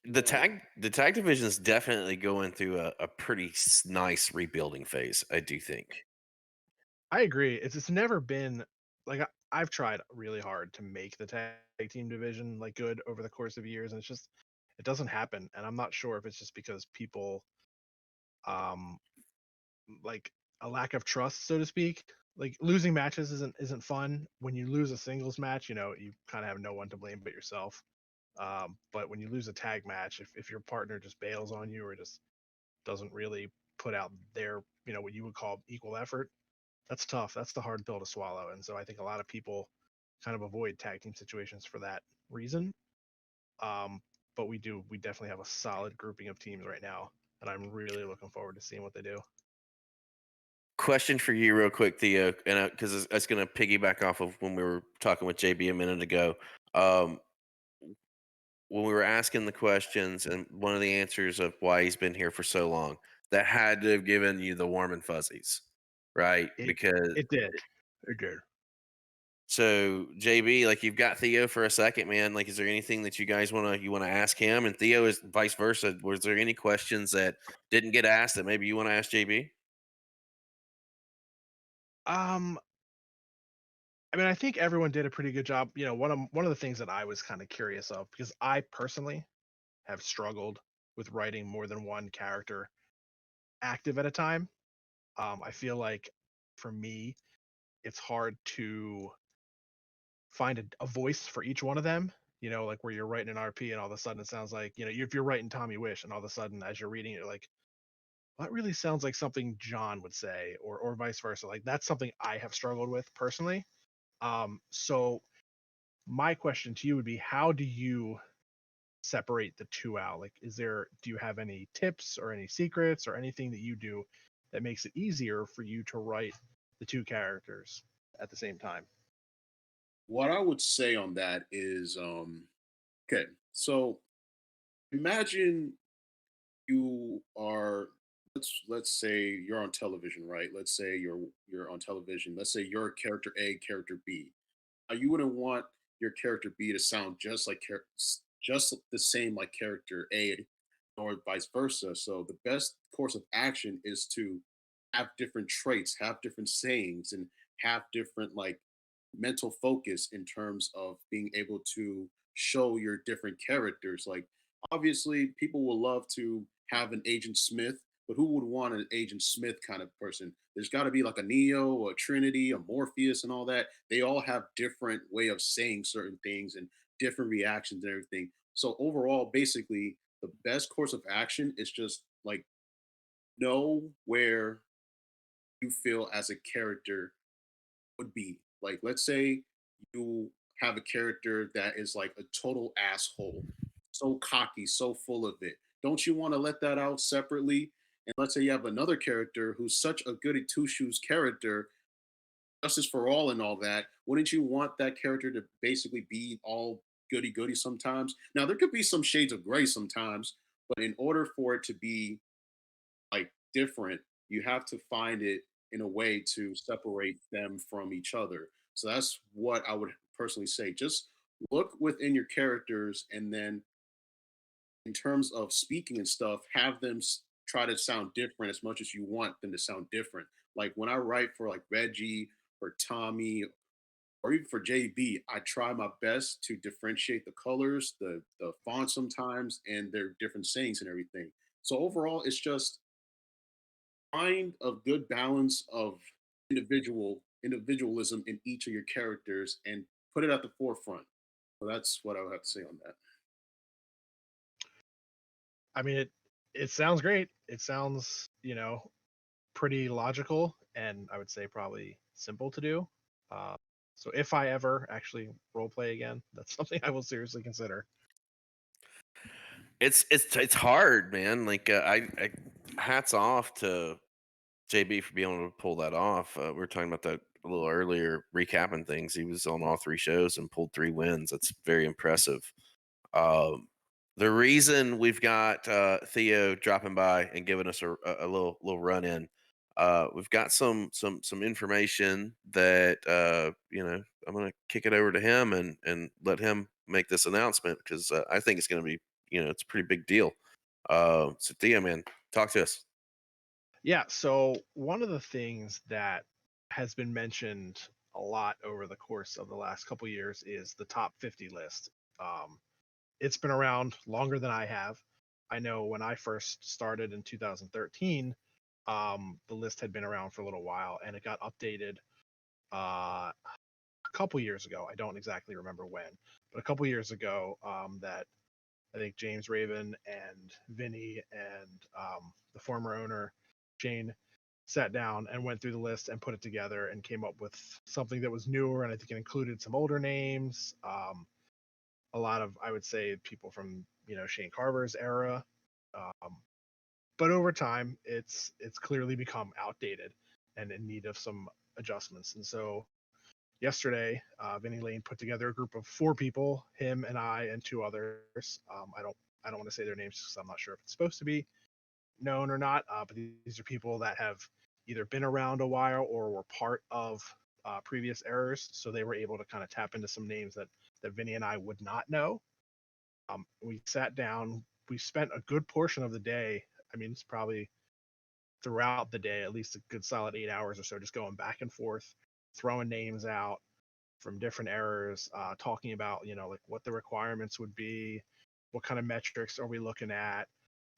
The tag division is definitely going through a pretty nice rebuilding phase. I do think. I agree. It's never been like I've tried really hard to make the tag team division like good over the course of years, and it doesn't happen. And I'm not sure if it's just because people um like a lack of trust, so to speak. Like losing matches isn't fun. When you lose a singles match, you kind of have no one to blame but yourself. But when you lose a tag match, if your partner just bails on you or just doesn't really put out their, what you would call equal effort, that's tough. That's the hard pill to swallow. And so I think a lot of people kind of avoid tag team situations for that reason. But we definitely have a solid grouping of teams right now, and I'm really looking forward to seeing what they do. Question for you, real quick, Theo, and because it's going to piggyback off of when we were talking with JB a minute ago. Um, when we were asking the questions, and one of the answers of why he's been here for so long, that had to have given you the warm and fuzzies, right? It Because it did. It did. so JB, like you've got Theo for a second, man. Like, is there anything that you want to ask him? And Theo is vice versa. Was there any questions that didn't get asked that maybe you want to ask JB? Um, I mean, I think everyone did a pretty good job. One of the things that I was kind of curious of because I personally have struggled with writing more than one character active at a time. I feel like for me, it's hard to find a voice for each one of them. Like where you're writing an RP and all of a sudden it sounds like, if you're writing Tommy Wish and all of a sudden as you're reading it, you're like, that really sounds like something John would say, or vice versa. Like that's something I have struggled with personally. So my question to you would be, how do you separate the two out? Like, do you have any tips or any secrets or anything that you do that makes it easier for you to write the two characters at the same time? What I would say on that is, okay, so imagine you are let's say you're on television, right? Let's say you're on television. Let's say you're character A, character B. You wouldn't want your character B to sound just the same like character A, or vice versa. So the best course of action is to have different traits, have different sayings, and have different like mental focus in terms of being able to show your different characters. Like obviously people will love to have an Agent Smith, but who would want an Agent Smith kind of person? There's got to be like a Neo, a Trinity, a Morpheus, and all that. They all have different way of saying certain things and different reactions and everything. So overall, basically, the best course of action is just like know where you feel as a character would be. Like, let's say you have a character that is like a total asshole, so cocky, so full of it. Don't you want to let that out separately? And let's say you have another character who's such a goody two shoes character, justice for all and all that. Wouldn't you want that character to basically be all goody goody sometimes? Now, there could be some shades of gray sometimes, but in order for it to be like different, you have to find it in a way to separate them from each other. So that's what I would personally say. Just look within your characters, and then in terms of speaking and stuff, have them try to sound different as much as you want them to sound different. Like when I write for like Reggie or Tommy or even for JB, I try my best to differentiate the colors, the font sometimes, and their different sayings and everything. So overall, it's just find a good balance of individualism in each of your characters and put it at the forefront. So that's what I would have to say on that. I mean, it sounds great. It sounds, pretty logical, and I would say probably simple to do. Uh, so if I ever actually role play again, that's something I will seriously consider. It's hard, man. Like I hats off to JB for being able to pull that off. We were talking about that a little earlier, recapping things. He was on all three shows and pulled 3 wins. That's very impressive. Um, the reason we've got Theo dropping by and giving us a little run in, we've got some information that I'm going to kick it over to him and let him make this announcement because I think it's going to be it's a pretty big deal. So Theo, man, talk to us. Yeah, so one of the things that has been mentioned a lot over the course of the last couple years is the top 50 list. Um, it's been around longer than I have. I know when I first started in 2013, the list had been around for a little while, and it got updated a couple years ago. I don't exactly remember when, but a couple years ago, that I think James Raven and Vinny and the former owner Shane sat down and went through the list and put it together and came up with something that was newer, and I think it included some older names. A lot of, I would say, people from Shane Carver's era, um, but over time it's clearly become outdated and in need of some adjustments. And so yesterday, Vinny Lane put together a group of 4 people, him and I and 2 others. I don't want to say their names because I'm not sure if it's supposed to be known or not. But these are people that have either been around a while or were part of previous errors, so they were able to kind of tap into some names that Vinny and I would not know. We sat down. We spent a good portion of the day. I mean, it's probably throughout the day, at least a good solid 8 hours or so, just going back and forth, throwing names out from different errors, talking about like what the requirements would be, what kind of metrics are we looking at.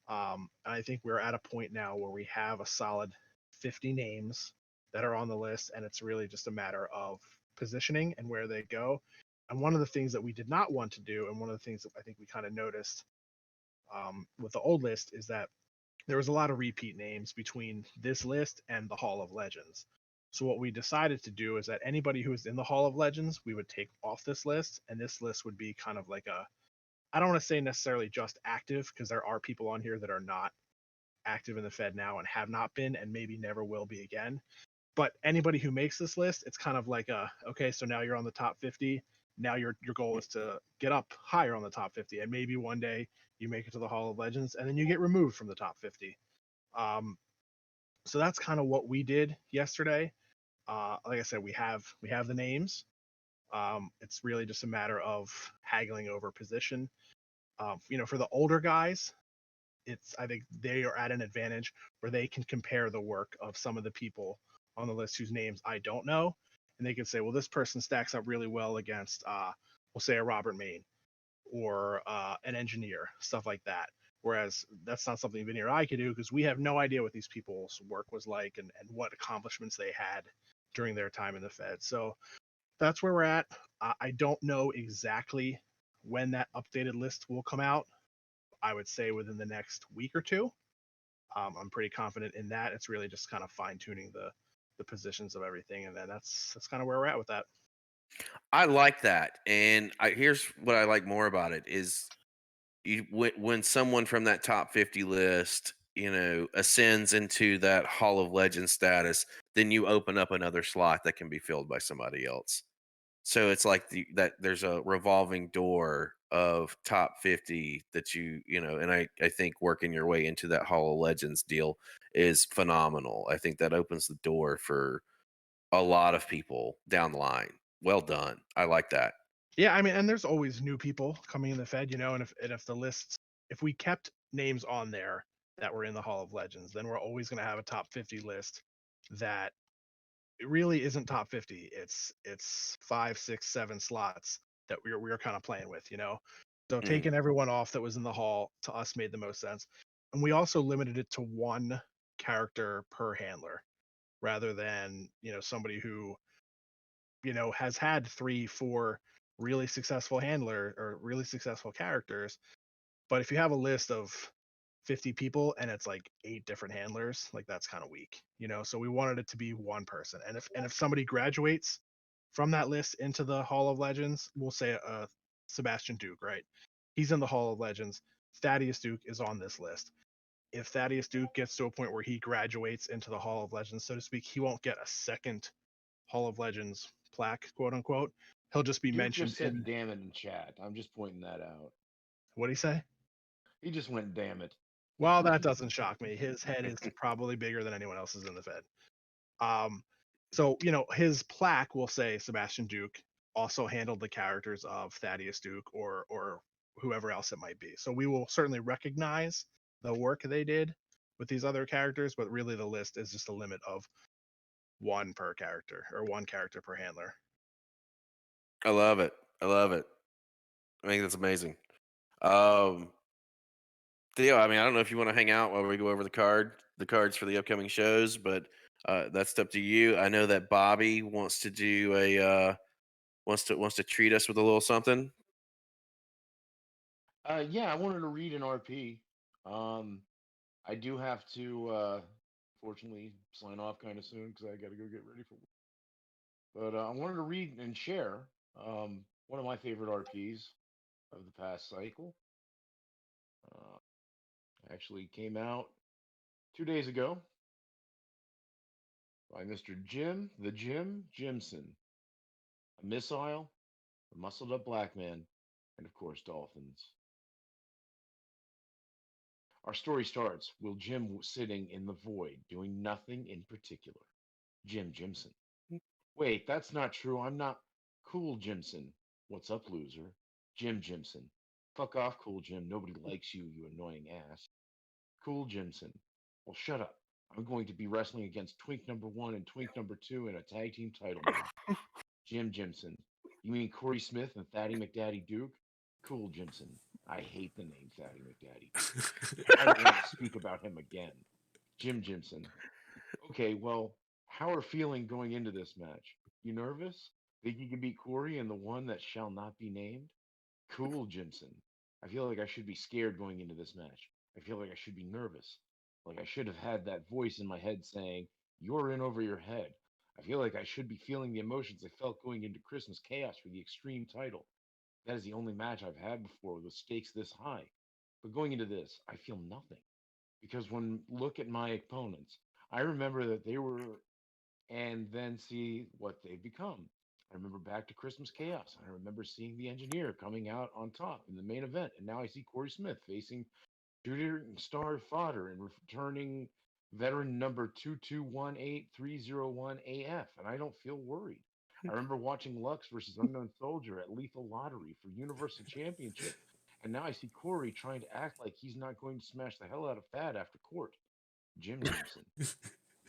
And I think we're at a point now where we have a solid 50 names that are on the list, and it's really just a matter of positioning and where they go. And one of the things that we did not want to do, and one of the things that I think we kind of noticed with the old list, is that there was a lot of repeat names between this list and the Hall of Legends. So what we decided to do is that anybody who was in the Hall of Legends, we would take off this list, and this list would be kind of like a, I don't want to say necessarily just active, because there are people on here that are not active in the Fed now and have not been and maybe never will be again. But anybody who makes this list, it's kind of like a, okay, so now you're on the top 50. Now your goal is to get up higher on the top 50, and maybe one day you make it to the Hall of Legends, and then you get removed from the top 50. So that's kind of what we did yesterday. Like I said, we have the names. It's really just a matter of haggling over position. For the older guys, I think they are at an advantage where they can compare the work of some of the people on the list whose names I don't know, and they can say, well, this person stacks up really well against, we'll say, a Robert Maine or an engineer, stuff like that. Whereas that's not something Vinny or I could do, because we have no idea what these people's work was like, and what accomplishments they had during their time in the Fed. So that's where we're at. I don't know exactly when that updated list will come out. I would say within the next week or two. I'm pretty confident in that. It's really just kind of fine tuning the positions of everything, and then that's kind of where we're at with that. I like that, and here's what I like more about it is when someone from that top 50 list, ascends into that Hall of Legends status, then you open up another slot that can be filled by somebody else. So it's like that there's a revolving door of top 50 that and I think working your way into that Hall of Legends deal is phenomenal. I think that opens the door for a lot of people down the line. Well done. I like that. Yeah, I mean, and there's always new people coming in the Fed, and if the lists, if we kept names on there that were in the Hall of Legends, then we're always going to have a top 50 list that it really isn't top 50. It's 5, 6, 7 slots that we're kind of playing with. So Mhm. taking everyone off that was in the hall to us made the most sense. And we also limited it to one character per handler, rather than, somebody who, has had 3, 4 really successful handler or really successful characters. But if you have a list of 50 people and it's like 8 different handlers, like that's kind of weak. So we wanted it to be one person. And if somebody graduates from that list into the Hall of Legends, we'll say Sebastian Duke, right? He's in the Hall of Legends. Thaddeus Duke is on this list. If Thaddeus Duke gets to a point where he graduates into the Hall of Legends, so to speak, he won't get a second Hall of Legends plaque, quote unquote. He'll just be Duke mentioned just said in, "damn it" in chat. I'm just pointing that out. what do you say? He just went "damn it." Well, that doesn't shock me. His head is probably bigger than anyone else's in the Fed. Um, so his plaque will say Sebastian Duke also handled the characters of Thaddeus Duke or whoever else it might be. So we will certainly recognize the work they did with these other characters, but really the list is just a limit of one per character, or one character per handler. I love it. I love it. I think that's amazing. Um, Theo, I mean, I don't know if you want to hang out while we go over the cards for the upcoming shows, but that's up to you. I know that Bobby wants to do wants to treat us with a little something. Yeah, I wanted to read an RP. Um, I do have to, fortunately, sign off kind of soon because I got to go get ready for work. But I wanted to read and share one of my favorite RPs of the past cycle. Uh, actually came out 2 days ago by Mr. Jim, the Jim Jimson, a missile, a muscled up black man, and of course, dolphins. Our story starts with Jim sitting in the void, doing nothing in particular. Jim Jimson. Wait, that's not true. I'm not Cool Jimson. What's up, loser? Jim Jimson. Fuck off, Cool Jim. Nobody likes you, you annoying ass. Cool Jimson. Well, shut up. I'm going to be wrestling against Twink number 1 and Twink number 2 in a tag team title match. Jim Jimson. You mean Corey Smith and Thaddy McDaddy Duke? Cool Jimson. I hate the name Thaddy McDaddy Duke. I don't want to speak about him again. Jim Jimson. Okay, well, how are feeling going into this match? You nervous? Think you can beat Corey and the one that shall not be named? Cool, Jimson. I feel like I should be scared going into this match. I feel like I should be nervous. Like I should have had that voice in my head saying, "You're in over your head." I feel like I should be feeling the emotions I felt going into Christmas Chaos for the Extreme title. That is the only match I've had before with stakes this high. But going into this, I feel nothing. Because when look at my opponents, I remember that they were and then see what they've become. I remember back to Christmas Chaos. I remember seeing the engineer coming out on top in the main event. And now I see Corey Smith facing shooting star fodder and returning veteran number 2218301AF. And I don't feel worried. I remember watching Lux versus Unknown Soldier at Lethal Lottery for Universal Championship. And now I see Corey trying to act like he's not going to smash the hell out of Thad after court. Jim Jimson.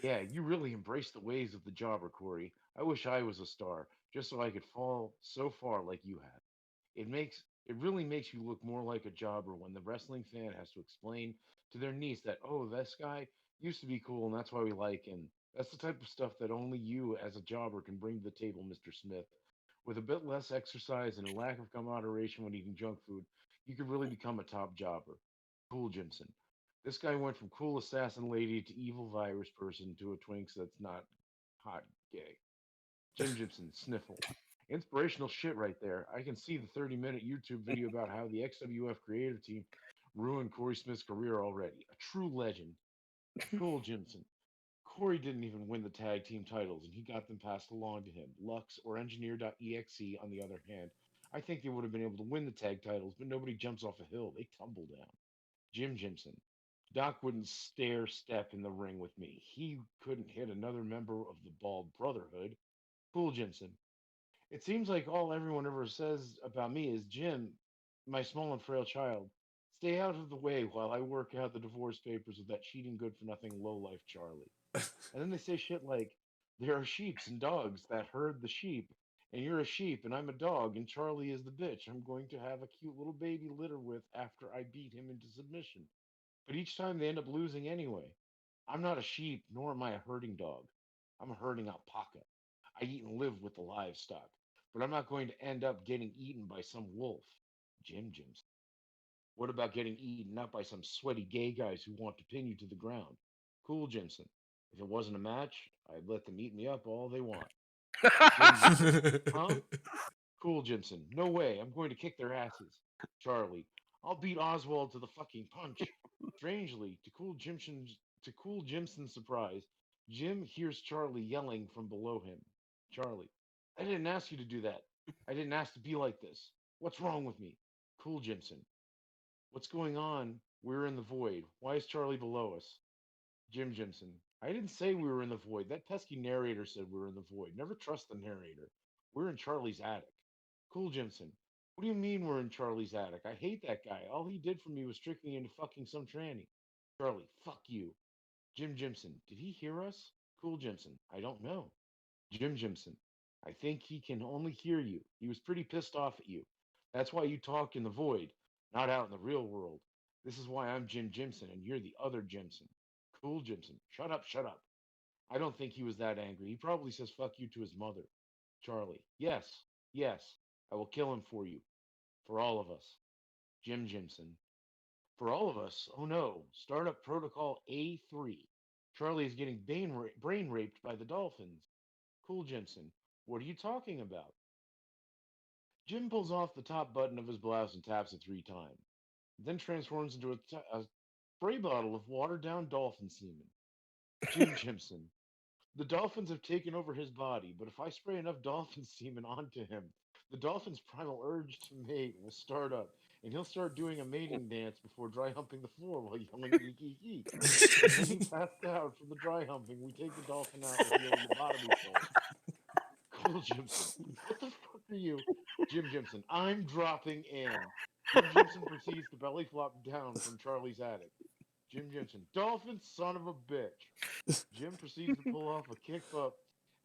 Yeah, you really embrace the ways of the jobber, Corey. I wish I was a star, just so I could fall so far like you have. It really makes you look more like a jobber when the wrestling fan has to explain to their niece that, oh, this guy used to be cool and that's why we like him. That's the type of stuff that only you as a jobber can bring to the table, Mr. Smith. With a bit less exercise and a lack of moderation when eating junk food, you could really become a top jobber. Cool Jimson. This guy went from cool assassin lady to evil virus person to a twinks that's not hot gay. Jim Gibson, sniffle. Inspirational shit right there. I can see the 30-minute YouTube video about how the XWF creative team ruined Corey Smith's career already. A true legend. Cool Jimson. Corey didn't even win the tag team titles, and he got them passed along to him. Lux or Engineer.exe, on the other hand, I think they would have been able to win the tag titles, but nobody jumps off a hill. They tumble down. Jim Jimson. Doc wouldn't stair step in the ring with me. He couldn't hit another member of the Bald Brotherhood. Cool Jimson. It seems like all everyone ever says about me is, Jim, my small and frail child, stay out of the way while I work out the divorce papers with that cheating good for nothing lowlife Charlie. And then they say shit like, there are sheeps and dogs that herd the sheep, and you're a sheep and I'm a dog, and Charlie is the bitch I'm going to have a cute little baby litter with after I beat him into submission. But each time they end up losing anyway. I'm not a sheep, nor am I a herding dog. I'm a herding alpaca. I eat and live with the livestock, but I'm not going to end up getting eaten by some wolf. Jims. What about getting eaten up by some sweaty gay guys who want to pin you to the ground? Cool, Jimson. If it wasn't a match, I'd let them eat me up all they want. Jim Jimson. Huh? Cool, Jimson. No way. I'm going to kick their asses. Charlie. I'll beat Oswald to the fucking punch. Strangely, to cool Jimson's surprise, Jim hears Charlie yelling from below him. Charlie. I didn't ask you to do that. I didn't ask to be like this. What's wrong with me? Cool Jimson. What's going on? We're in the void. Why is Charlie below us? Jim Jimson. I didn't say we were in the void. That pesky narrator said we were in the void. Never trust the narrator. We're in Charlie's attic. Cool Jimson. What do you mean we're in Charlie's attic? I hate that guy. All he did for me was trick me into fucking some tranny. Charlie, fuck you. Jim Jimson. Did he hear us? Cool Jimson. I don't know. Jim Jimson. I think he can only hear you. He was pretty pissed off at you. That's why you talk in the void, not out in the real world. This is why I'm Jim Jimson and you're the other Jimson. Cool Jimson. Shut up, shut up. I don't think he was that angry. He probably says fuck you to his mother. Charlie. Yes, yes. I will kill him for you. For all of us. Jim Jimson. For all of us? Oh no. Startup Protocol A3. Charlie is getting brain raped by the dolphins. Cool Jimson. What are you talking about? Jim pulls off the top button of his blouse and taps it 3 times, then transforms into a spray bottle of watered down dolphin semen. Jim Jimson. The dolphins have taken over his body, but if I spray enough dolphin semen onto him, the dolphin's primal urge to mate will start up, and he'll start doing a mating dance before dry humping the floor while yelling eek eek eek. Laying passed out from the dry humping, we take the dolphin out with the lobotomy pole. Cool Jimson. What the fuck are you? Jim Jimson. I'm dropping in. Jim Jimson proceeds to belly flop down from Charlie's attic. Jim Jimson. Dolphin son of a bitch. Jim proceeds to pull off a kick up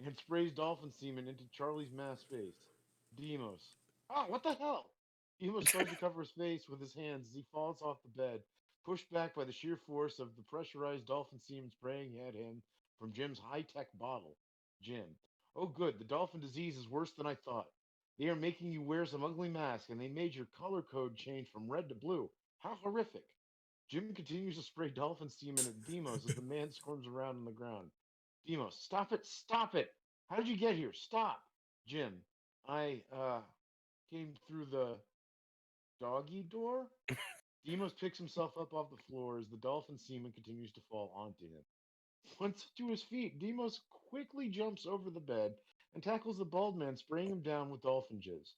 and sprays dolphin semen into Charlie's masked face. Demos. Oh, what the hell? Demos starts to cover his face with his hands as he falls off the bed, pushed back by the sheer force of the pressurized dolphin semen spraying at him from Jim's high-tech bottle. Jim. Oh, good. The dolphin disease is worse than I thought. They are making you wear some ugly mask, and they made your color code change from red to blue. How horrific. Jim continues to spray dolphin semen at Demos as the man squirms around on the ground. Demos, stop it, stop it. How did you get here? Stop. Jim, I came through the doggy door? Demos picks himself up off the floor as the dolphin semen continues to fall onto him. Once to his feet, Demos quickly jumps over the bed and tackles the bald man, spraying him down with dolphin jizz.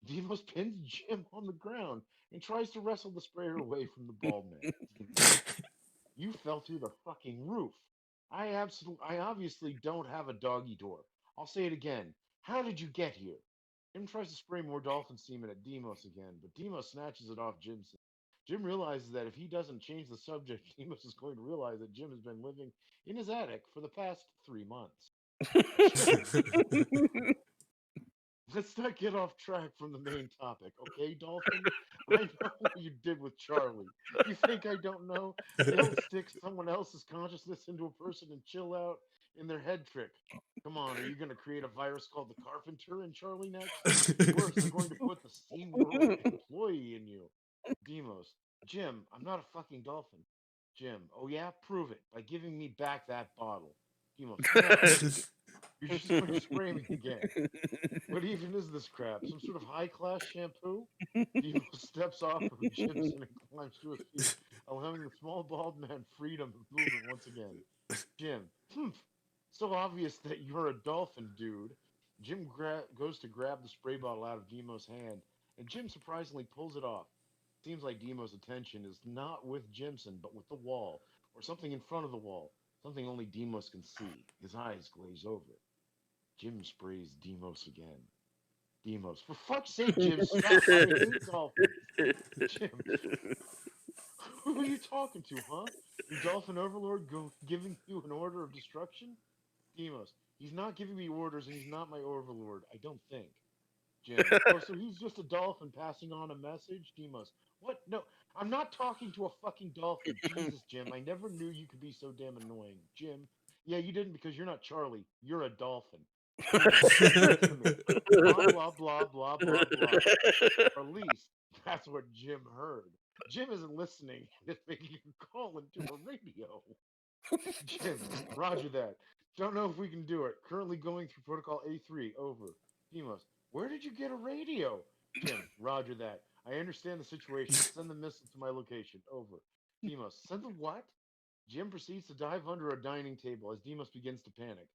Demos pins Jim on the ground and tries to wrestle the sprayer away from the bald man. Demos, you fell through the fucking roof. I obviously don't have a doggy door. I'll say it again. How did you get here? Jim tries to spray more dolphin semen at Demos again, but Demos snatches it off Jim's. Jim realizes that if he doesn't change the subject, Demos is going to realize that Jim has been living in his attic for the past 3 months. Jim, let's not get off track from the main topic, okay, Dolphin? I know what you did with Charlie. You think I don't know? The old stick someone else's consciousness into a person and chill out in their head trick. Come on, are you going to create a virus called the Carpenter in Charlie next? Worse, they're going to put the SeaWorld employee in you. Demos, Jim, I'm not a fucking dolphin. Jim, oh yeah? Prove it by giving me back that bottle. Demos, no, you're just going to spray me again. What even is this crap? Some sort of high class shampoo? Demo steps off of Jimson and climbs to his feet, allowing the small bald man freedom of movement once again. Jim, so obvious that you're a dolphin, dude. Jim goes to grab the spray bottle out of Demo's hand, and Jim surprisingly pulls it off. Seems like Demo's attention is not with Jimson, but with the wall, or something in front of the wall, something only Demos can see. His eyes glaze over. Jim sprays Demos again. Demos, for fuck's sake, Jim, stop! I hate dolphins. Jim, who are you talking to, huh? Your dolphin overlord giving you an order of destruction? Demos, he's not giving me orders and he's not my overlord, I don't think. Jim, oh, so he's just a dolphin passing on a message? Demos, what? No, I'm not talking to a fucking dolphin. Jesus, Jim, I never knew you could be so damn annoying. Jim, yeah, you didn't because you're not Charlie. You're a dolphin. Demos, listen to me. Blah, blah, blah, blah, blah, blah. Or at least that's what Jim heard. Jim isn't listening and it's making a call into a radio. Jim, roger that. Don't know if we can do it. Currently going through protocol A3. Over. Demos, where did you get a radio? Jim, roger that. I understand the situation. Send the missile to my location. Over. Demos, send the what? Jim proceeds to dive under a dining table as Demos begins to panic.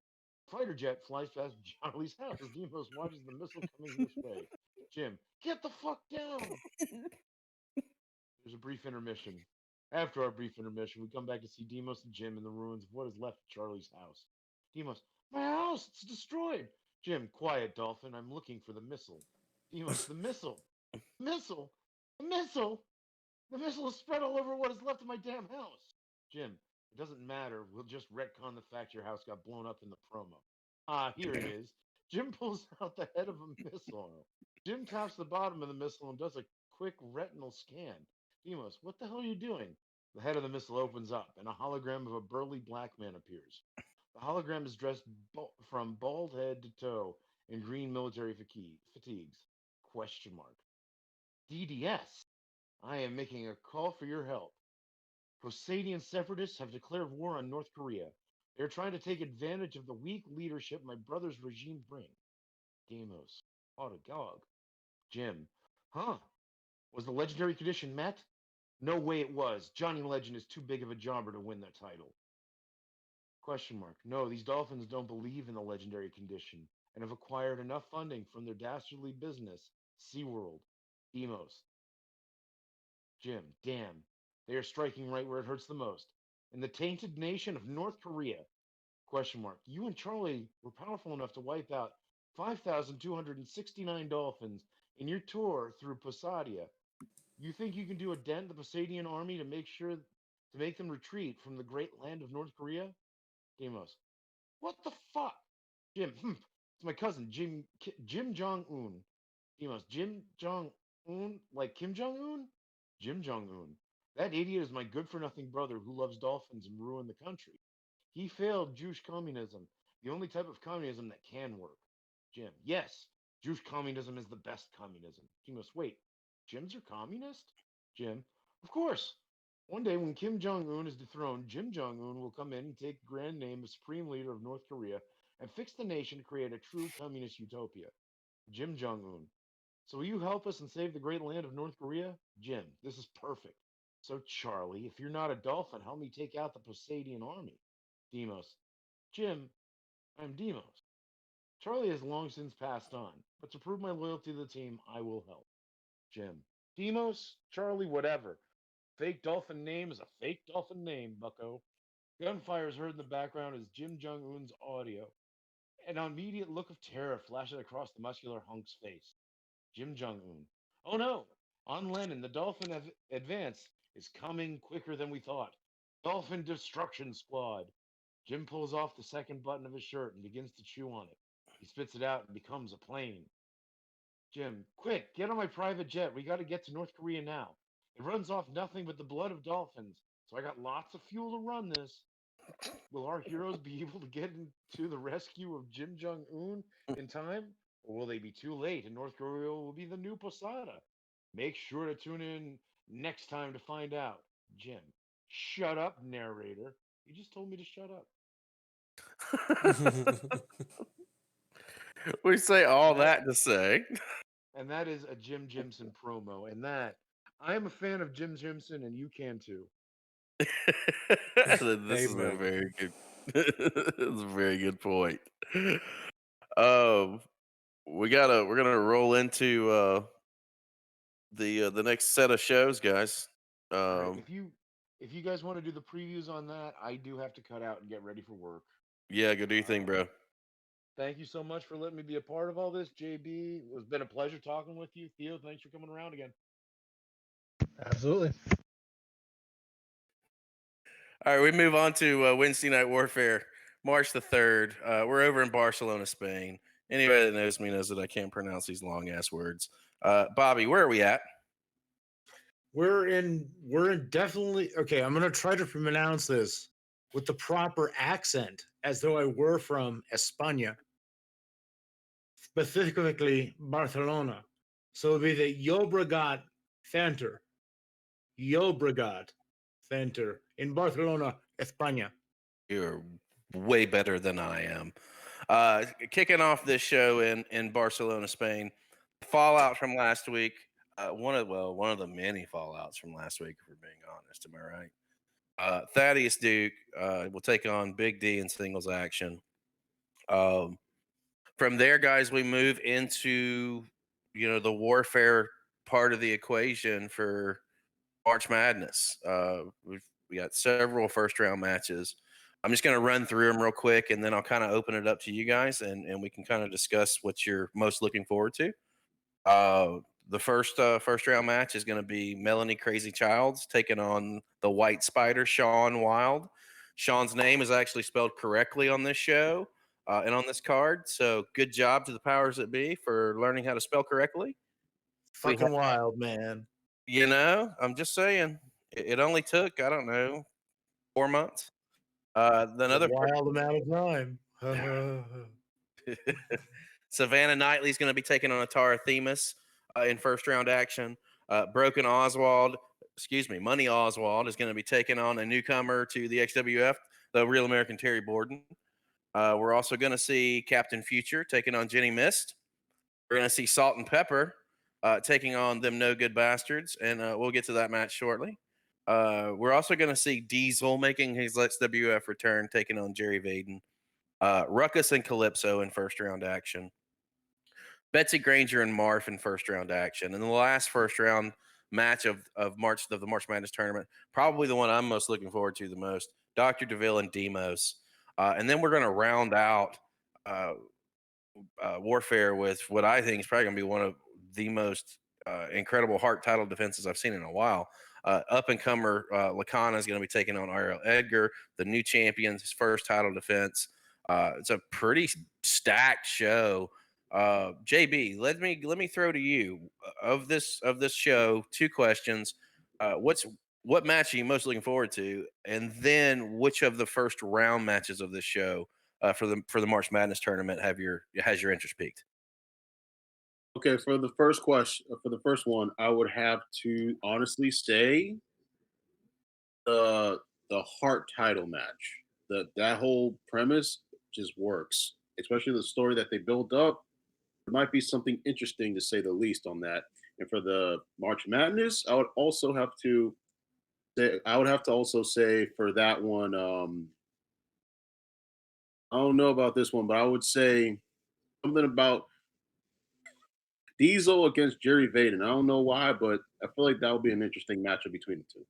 Fighter jet flies past Charlie's house as Demos watches the missile coming this way. Jim, get the fuck down! There's a brief intermission. After our brief intermission, we come back to see Demos and Jim in the ruins of what is left of Charlie's house. Demos, my house, it's destroyed. Jim, quiet, Dolphin. I'm looking for the missile. Demos, the missile. Missile? The missile? The missile is spread all over what is left of my damn house. Jim, it doesn't matter. We'll just retcon the fact your house got blown up in the promo. Ah, here it is. Jim pulls out the head of a missile. Jim taps the bottom of the missile and does a quick retinal scan. Demos, what the hell are you doing? The head of the missile opens up, and a hologram of a burly black man appears. The hologram is dressed from bald head to toe in green military fatigues. Question mark. DDS. I am making a call for your help. Posadian separatists have declared war on North Korea. They are trying to take advantage of the weak leadership my brother's regime brings. Demos. Autogog. Jim. Huh? Was the legendary condition met? No way it was. Johnny Legend is too big of a jobber to win that title. Question mark. No, these Dolphins don't believe in the legendary condition and have acquired enough funding from their dastardly business, SeaWorld. Demos. Jim. Damn. They are striking right where it hurts the most. In the tainted nation of North Korea. Question mark. You and Charlie were powerful enough to wipe out 5,269 dolphins in your tour through Posadia. You think you can do a dent in the Posadian army to make them retreat from the great land of North Korea? Demos. What the fuck? Jim. It's my cousin Jim Jong Un. Demos. Jim Jong Un, like Kim Jong Un? Jim Jong Un. That idiot is my good for nothing brother who loves dolphins and ruined the country. He failed Jewish communism The only type of communism that can work. Jim, yes, Jewish communism is the best communism. Demos, wait, Jims are communist? Jim, of course. One day when Kim Jong Un is dethroned, Jim Jong Un will come in and take the grand name of Supreme Leader of North Korea and fix the nation to create a true communist utopia. Jim Jong Un. So will you help us and save the great land of North Korea? Jim, this is perfect. So Charlie, if you're not a dolphin, help me take out the Poseidon army. Demos. Jim, I'm Demos. Charlie has long since passed on, but to prove my loyalty to the team, I will help. Jim. Demos, Charlie, whatever. Fake dolphin name is a fake dolphin name, bucko. Gunfire is heard in the background as Jim Jong Un's audio. An immediate look of terror flashes across the muscular hunk's face. Jim Jong Un. Oh no! On Lennon, the Dolphin advance is coming quicker than we thought. Dolphin Destruction Squad. Jim pulls off the second button of his shirt and begins to chew on it. He spits it out and becomes a plane. Jim, quick, get on my private jet. We got to get to North Korea now. It runs off nothing but the blood of dolphins, so I got lots of fuel to run this. Will our heroes be able to get into the rescue of Jim Jong Un in time? Or will they be too late and North Korea will be the new Posada? Make sure to tune in next time to find out. Jim, shut up, narrator. You just told me to shut up. We say all That that to say. and that is a Jim Jimson promo. And that I am a fan of Jim Jimson, and you can too. This is a Amen. very good. It's a very good point. Um, we're gonna roll into the next set of shows, guys. All right, Um, if you guys want to do the previews on that, I do have to cut out and get ready for work. yeah, go do your thing, Um, bro. Thank you so much for letting me be a part of all this, JB. It's been a pleasure talking with you. Theo, thanks for coming around again. Absolutely. All right, we move on to Wednesday Night Warfare, March the 3rd. We're over in Barcelona, Spain. Anybody that knows me knows that I can't pronounce these long ass words. Bobby, where are we at? We're in definitely okay. I'm gonna try to pronounce this with the proper accent, as though I were from España, specifically Barcelona. So it'll be the Llobregat Center. Llobregat Center in Barcelona, España. You're way better than I am. Kicking off this show in Barcelona, Spain. Fallout from last week. One of the many fallouts from last week, if we're being honest. Am I right? Thaddeus Duke will take on Big D in singles action. From there, guys, we move into the warfare part of the equation for March Madness. We got several first round matches. I'm just going to run through them real quick, and then I'll kind of open it up to you guys, and we can kind of discuss what you're most looking forward to. The first round match is going to be Melanie Crazy Childs taking on the White Spider, Sean Wild. Sean's name is actually spelled correctly on this show and on this card, so good job to the powers that be for learning how to spell correctly. Fucking wild, man. I'm just saying, it only took, I don't know, 4 months. A wild amount of time. Savannah Knightley's going to be taking on Atara Themis in first round action. Money Oswald is going to be taking on a newcomer to the XWF, the Real American Terry Borden. We're also going to see Captain Future taking on Jenny Mist. We're going to see Salt and Pepper taking on them No Good Bastards, and we'll get to that match shortly. We're also going to see Diesel making his XWF return, taking on Jerry Vaden. Ruckus and Calypso in first round action. Betsy Granger and Marf in first round action. And the last first round match of the March Madness tournament, probably the one I'm most looking forward to the most, Dr. DeVille and Demos. And then we're going to round out Warfare with what I think is probably going to be one of the most incredible heart title defenses I've seen in a while. Up and comer Lacana is going to be taking on RL Edgar, the new champions, his first title defense. It's a pretty stacked show. JB, let me throw to you of this show 2 questions. What match are you most looking forward to, and then which of the first round matches of this show for the March Madness tournament has your interest peaked? Okay, for the first question, for the first one, I would have to honestly say the Heart title match. That whole premise just works, especially the story that they build up. There might be something interesting to say the least on that. And for the March Madness, I would have to also say for that one, I don't know about this one, but I would say something about Diesel against Jerry Vaden. I don't know why, but I feel like that would be an interesting matchup between the two.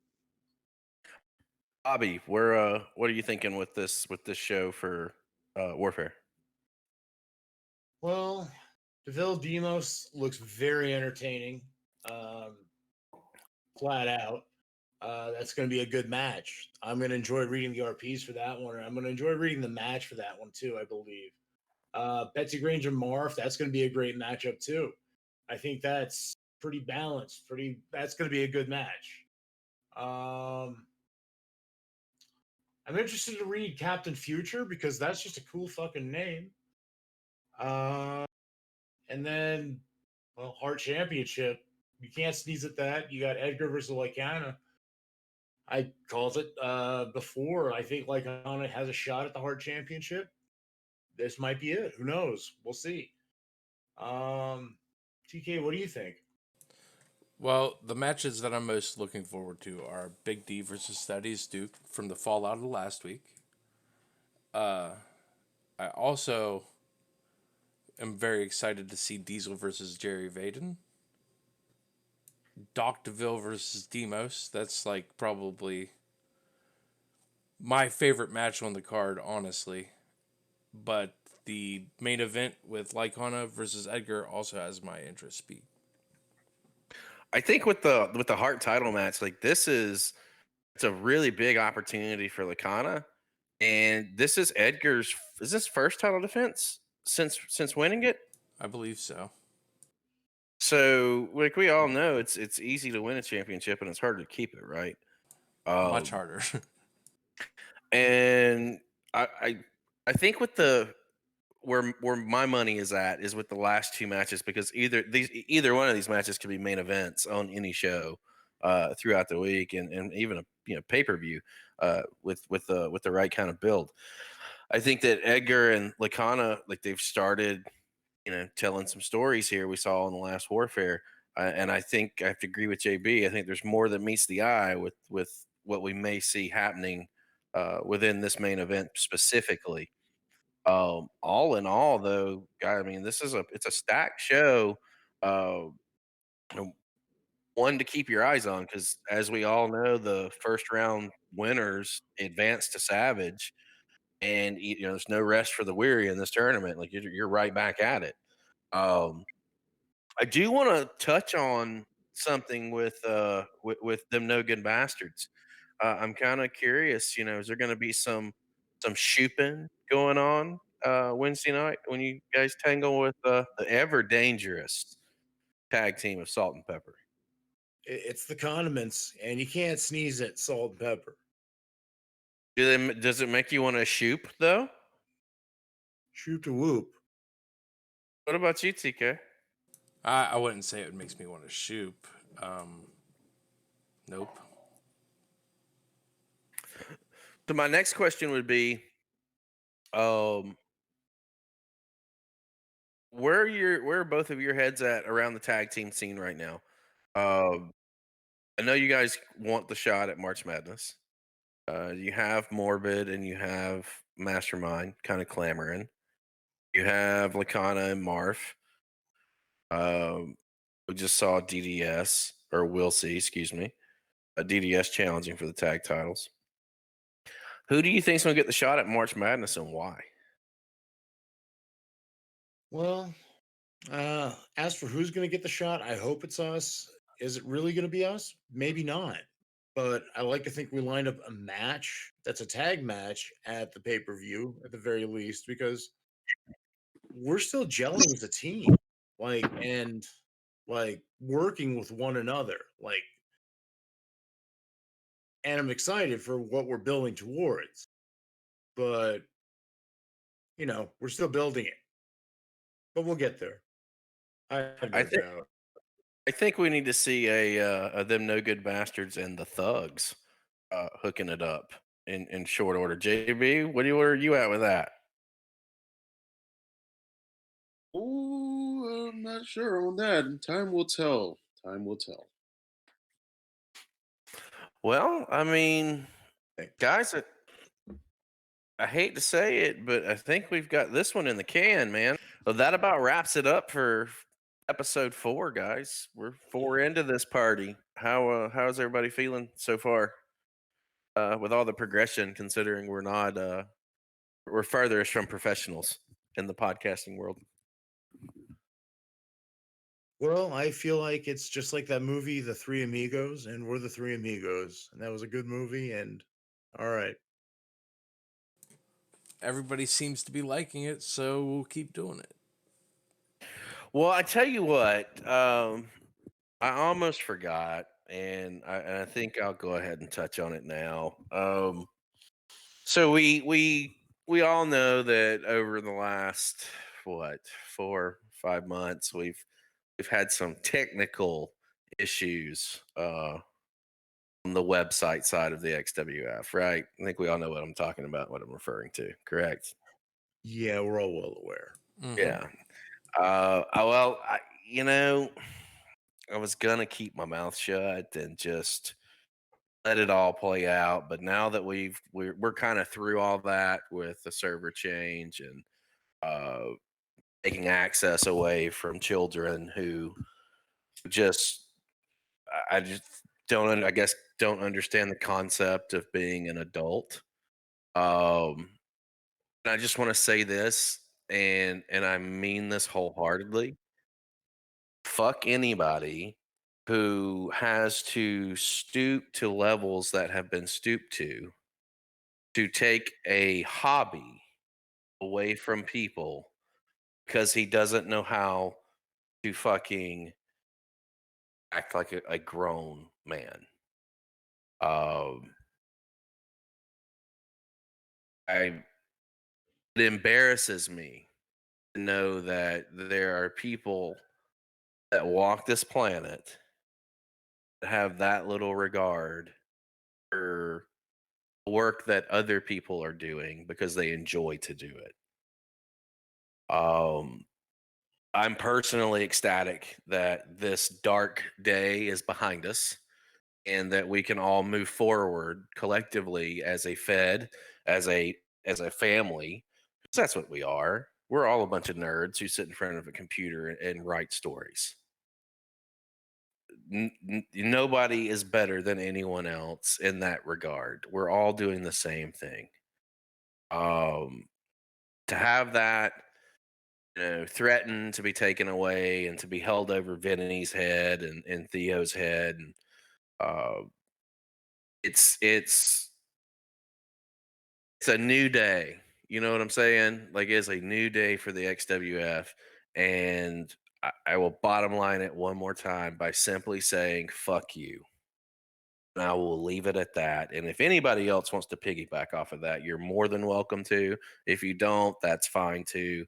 Bobby, what are you thinking with this show for Warfare? Well, Deville Demos looks very entertaining, um, flat out. That's going to be a good match. I'm going to enjoy reading the RPs for that one. And I'm going to enjoy reading the match for that one too, I believe. Betsy Granger Marf, that's going to be a great matchup too. I think that's pretty balanced. That's going to be a good match. I'm interested to read Captain Future because that's just a cool fucking name. Uh, and then, well, Heart Championship. You can't sneeze at that. You got Edgar versus Lycana. I called it before. I think Lycana has a shot at the Heart Championship. This might be it. Who knows? We'll see. TK, what do you think? Well, the matches that I'm most looking forward to are Big D versus Thaddeus Duke from the fallout of last week. I also am very excited to see Diesel versus Jerry Vaden. Doc DeVille versus Demos. That's like probably my favorite match on the card, honestly. But the main event with Lycana versus Edgar also has my interest peaked. I think with the Heart title match, like it's a really big opportunity for Lakana, and this is this first title defense since winning it. I believe so. So, like we all know, it's easy to win a championship and it's hard to keep it, right? Much Um, harder. and I I think with the where my money is at is with the last two matches because either one of these matches could be main events on any show throughout the week and even a pay-per-view with the right kind of build. I think that Edgar and Lakana, like they've started telling some stories here we saw in the last Warfare, and I think I have to agree with JB. I think there's more that meets the eye with what we may see happening within this main event specifically. All in all, though, guy, I mean, it's a stacked show. Uh, and one to keep your eyes on because, as we all know, the first round winners advance to Savage, and there's no rest for the weary in this tournament. Like you're right back at it. Um, I do want to touch on something with them no good bastards. I'm kind of curious. Is there going to be some shooping going on Wednesday night when you guys tangle with the ever dangerous tag team of Salt and Pepper? It's the condiments, and you can't sneeze at salt and pepper. Does it make you want to shoop though? Shoot to whoop. What about you, TK? I wouldn't say it makes me want to shoot. Nope. So my next question would be, um, where are both of your heads at around the tag team scene right now? Um, I know you guys want the shot at March Madness. You have Morbid and you have Mastermind kind of clamoring. You have Lakana and Marf. We just saw DDS, or will see, excuse me, a DDS challenging for the tag titles. Who do you think's going to get the shot at March Madness and why? Well, as for who's going to get the shot, I hope it's us. Is it really going to be us? Maybe not. But I like to think we lined up a match that's a tag match at the pay per view at the very least because we're still gelling as a team, and working with one another, and I'm excited for what we're building towards. But we're still building it, but we'll get there. I have I no think doubt. I think we need to see a them no good bastards and the thugs hooking it up in short order. JB, where are you at with that? Oh, I'm not sure on that. Time will tell. Time will tell. Well, I mean, Thanks. guys, I hate to say it, but I think we've got this one in the can, man. Well, that about wraps it up for episode 4, guys. We're 4 into this party. How's everybody feeling so far? With all the progression, considering we're furthest from professionals in the podcasting world. Well, I feel like it's just like that movie, The Three Amigos, and we're the Three Amigos, and that was a good movie. And all right, Everybody seems to be liking it, so we'll keep doing it. Well, I tell you what, I almost forgot, and I think I'll go ahead and touch on it now. So we all know that over the last what 4 5 months we've had some technical issues on the website side of the XWF, right? I think we all know what I'm talking about, what I'm referring to, correct? yeah, we're all well aware. Mhm. Yeah. Well, you know, I was gonna keep my mouth shut and just let it all play out, but now that we're kind of through all that with the server change and uh, taking access away from children who just I just I guess don't understand the concept of being an adult. Um, and I just want to say this, and I mean this wholeheartedly. Fuck anybody who has to stoop to levels that have been stooped to take a hobby away from people because he doesn't know how to fucking act like a grown man. Um, I it embarrasses me to know that there are people that walk this planet that have that little regard for work that other people are doing because they enjoy to do it. Um, I'm personally ecstatic that this dark day is behind us and that we can all move forward collectively as a Fed, as a family. 'Cause that's what we are. We're all a bunch of nerds who sit in front of a computer and write stories. Nobody is better than anyone else in that regard. We're all doing the same thing. Um, to have that, threatened to be taken away and to be held over Vinny's head and Theo's head, and uh, it's it's a new day. You know what I'm saying? Like it's a new day for the XWF, and I will bottom line it one more time by simply saying "fuck you." And I will leave it at that. And if anybody else wants to piggyback off of that, you're more than welcome to. If you don't, that's fine too.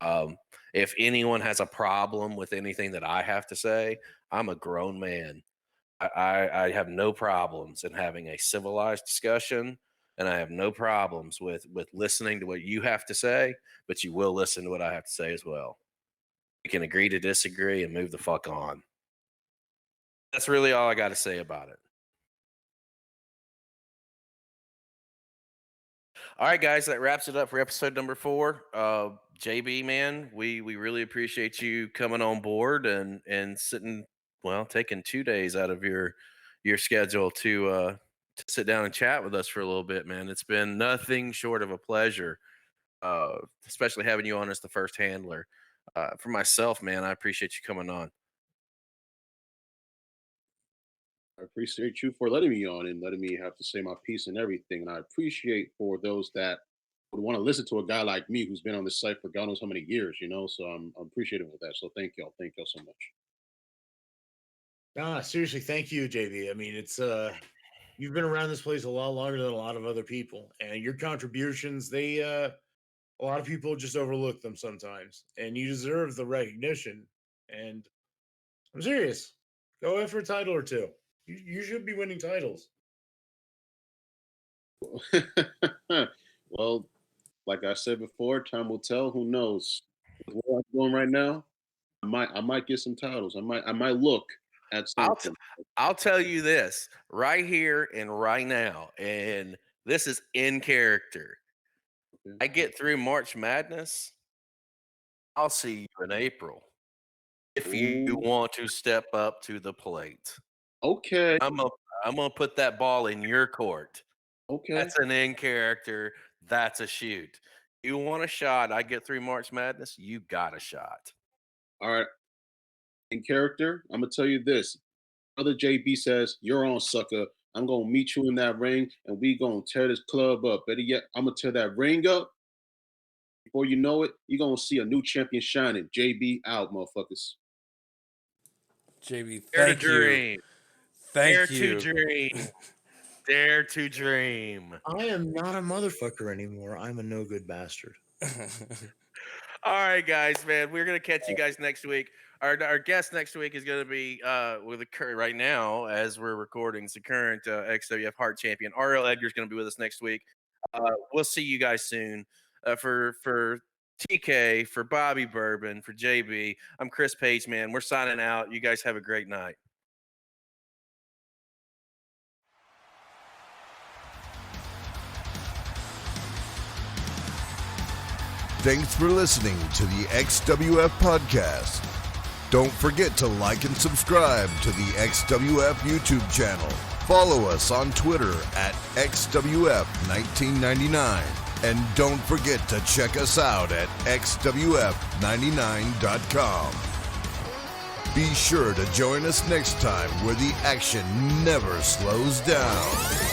Um, if anyone has a problem with anything that I have to say, I'm a grown man. I have no problems in having a civilized discussion, and I have no problems with listening to what you have to say, but you will listen to what I have to say as well. We can agree to disagree and move the fuck on. That's really all I got to say about it. All right, guys, that wraps it up for episode number 4. JB, man, we really appreciate you coming on board and sitting, well, taking 2 days out of your schedule to sit down and chat with us for a little bit, man. It's been nothing short of a pleasure, especially having you on as the first handler. For myself, man, I appreciate you coming on. I appreciate you for letting me on and letting me have to say my piece and everything. And I appreciate for those that would want to listen to a guy like me who's been on this site for God knows how many years, So I'm appreciative of that. So thank y'all. Thank y'all so much. Nah, seriously, thank you, JB. I mean, it's you've been around this place a lot longer than a lot of other people, and your contributions A lot of people just overlook them sometimes, and you deserve the recognition. And I'm serious. Go after a title or two. You should be winning titles. Well, like I said before, time will tell. Who knows? With where I'm going right now, I might get some titles. I might look at I'll t- something. I'll tell you this right here and right now, and this is in character. I get through March Madness. I'll see you in April if you Ooh, want to step up to the plate. okay, I'm gonna I'm gonna put that ball in your court. okay. That's an in character. That's a shoot. You want a shot? I get through March Madness. You got a shot. All right. In character, I'm gonna tell you this. Brother JB says, "You're on, sucker. I'm gonna meet you in that ring, and we gonna tear this club up. Better yet, I'm gonna tear that ring up. Before you know it, you're gonna see a new champion shining. JB out, motherfuckers." JB, Dare to thank you. dream. Dare Thank to you. dream. Dare to dream. I am not a motherfucker anymore. I'm a no good bastard. All right, guys, man. We're gonna catch you guys next week. Our guest next week is gonna be with the right now as we're recording. It's the current XWF Heart Champion. RL Edgar's gonna be with us next week. We'll see you guys soon. For TK, for Bobby Bourbon, for JB, I'm Chris Page, man. We're signing out. You guys have a great night. Thanks for listening to the XWF podcast. Don't forget to like and subscribe to the XWF YouTube channel. Follow us on Twitter at XWF1999. And don't forget to check us out at XWF99.com. Be sure to join us next time where the action never slows down.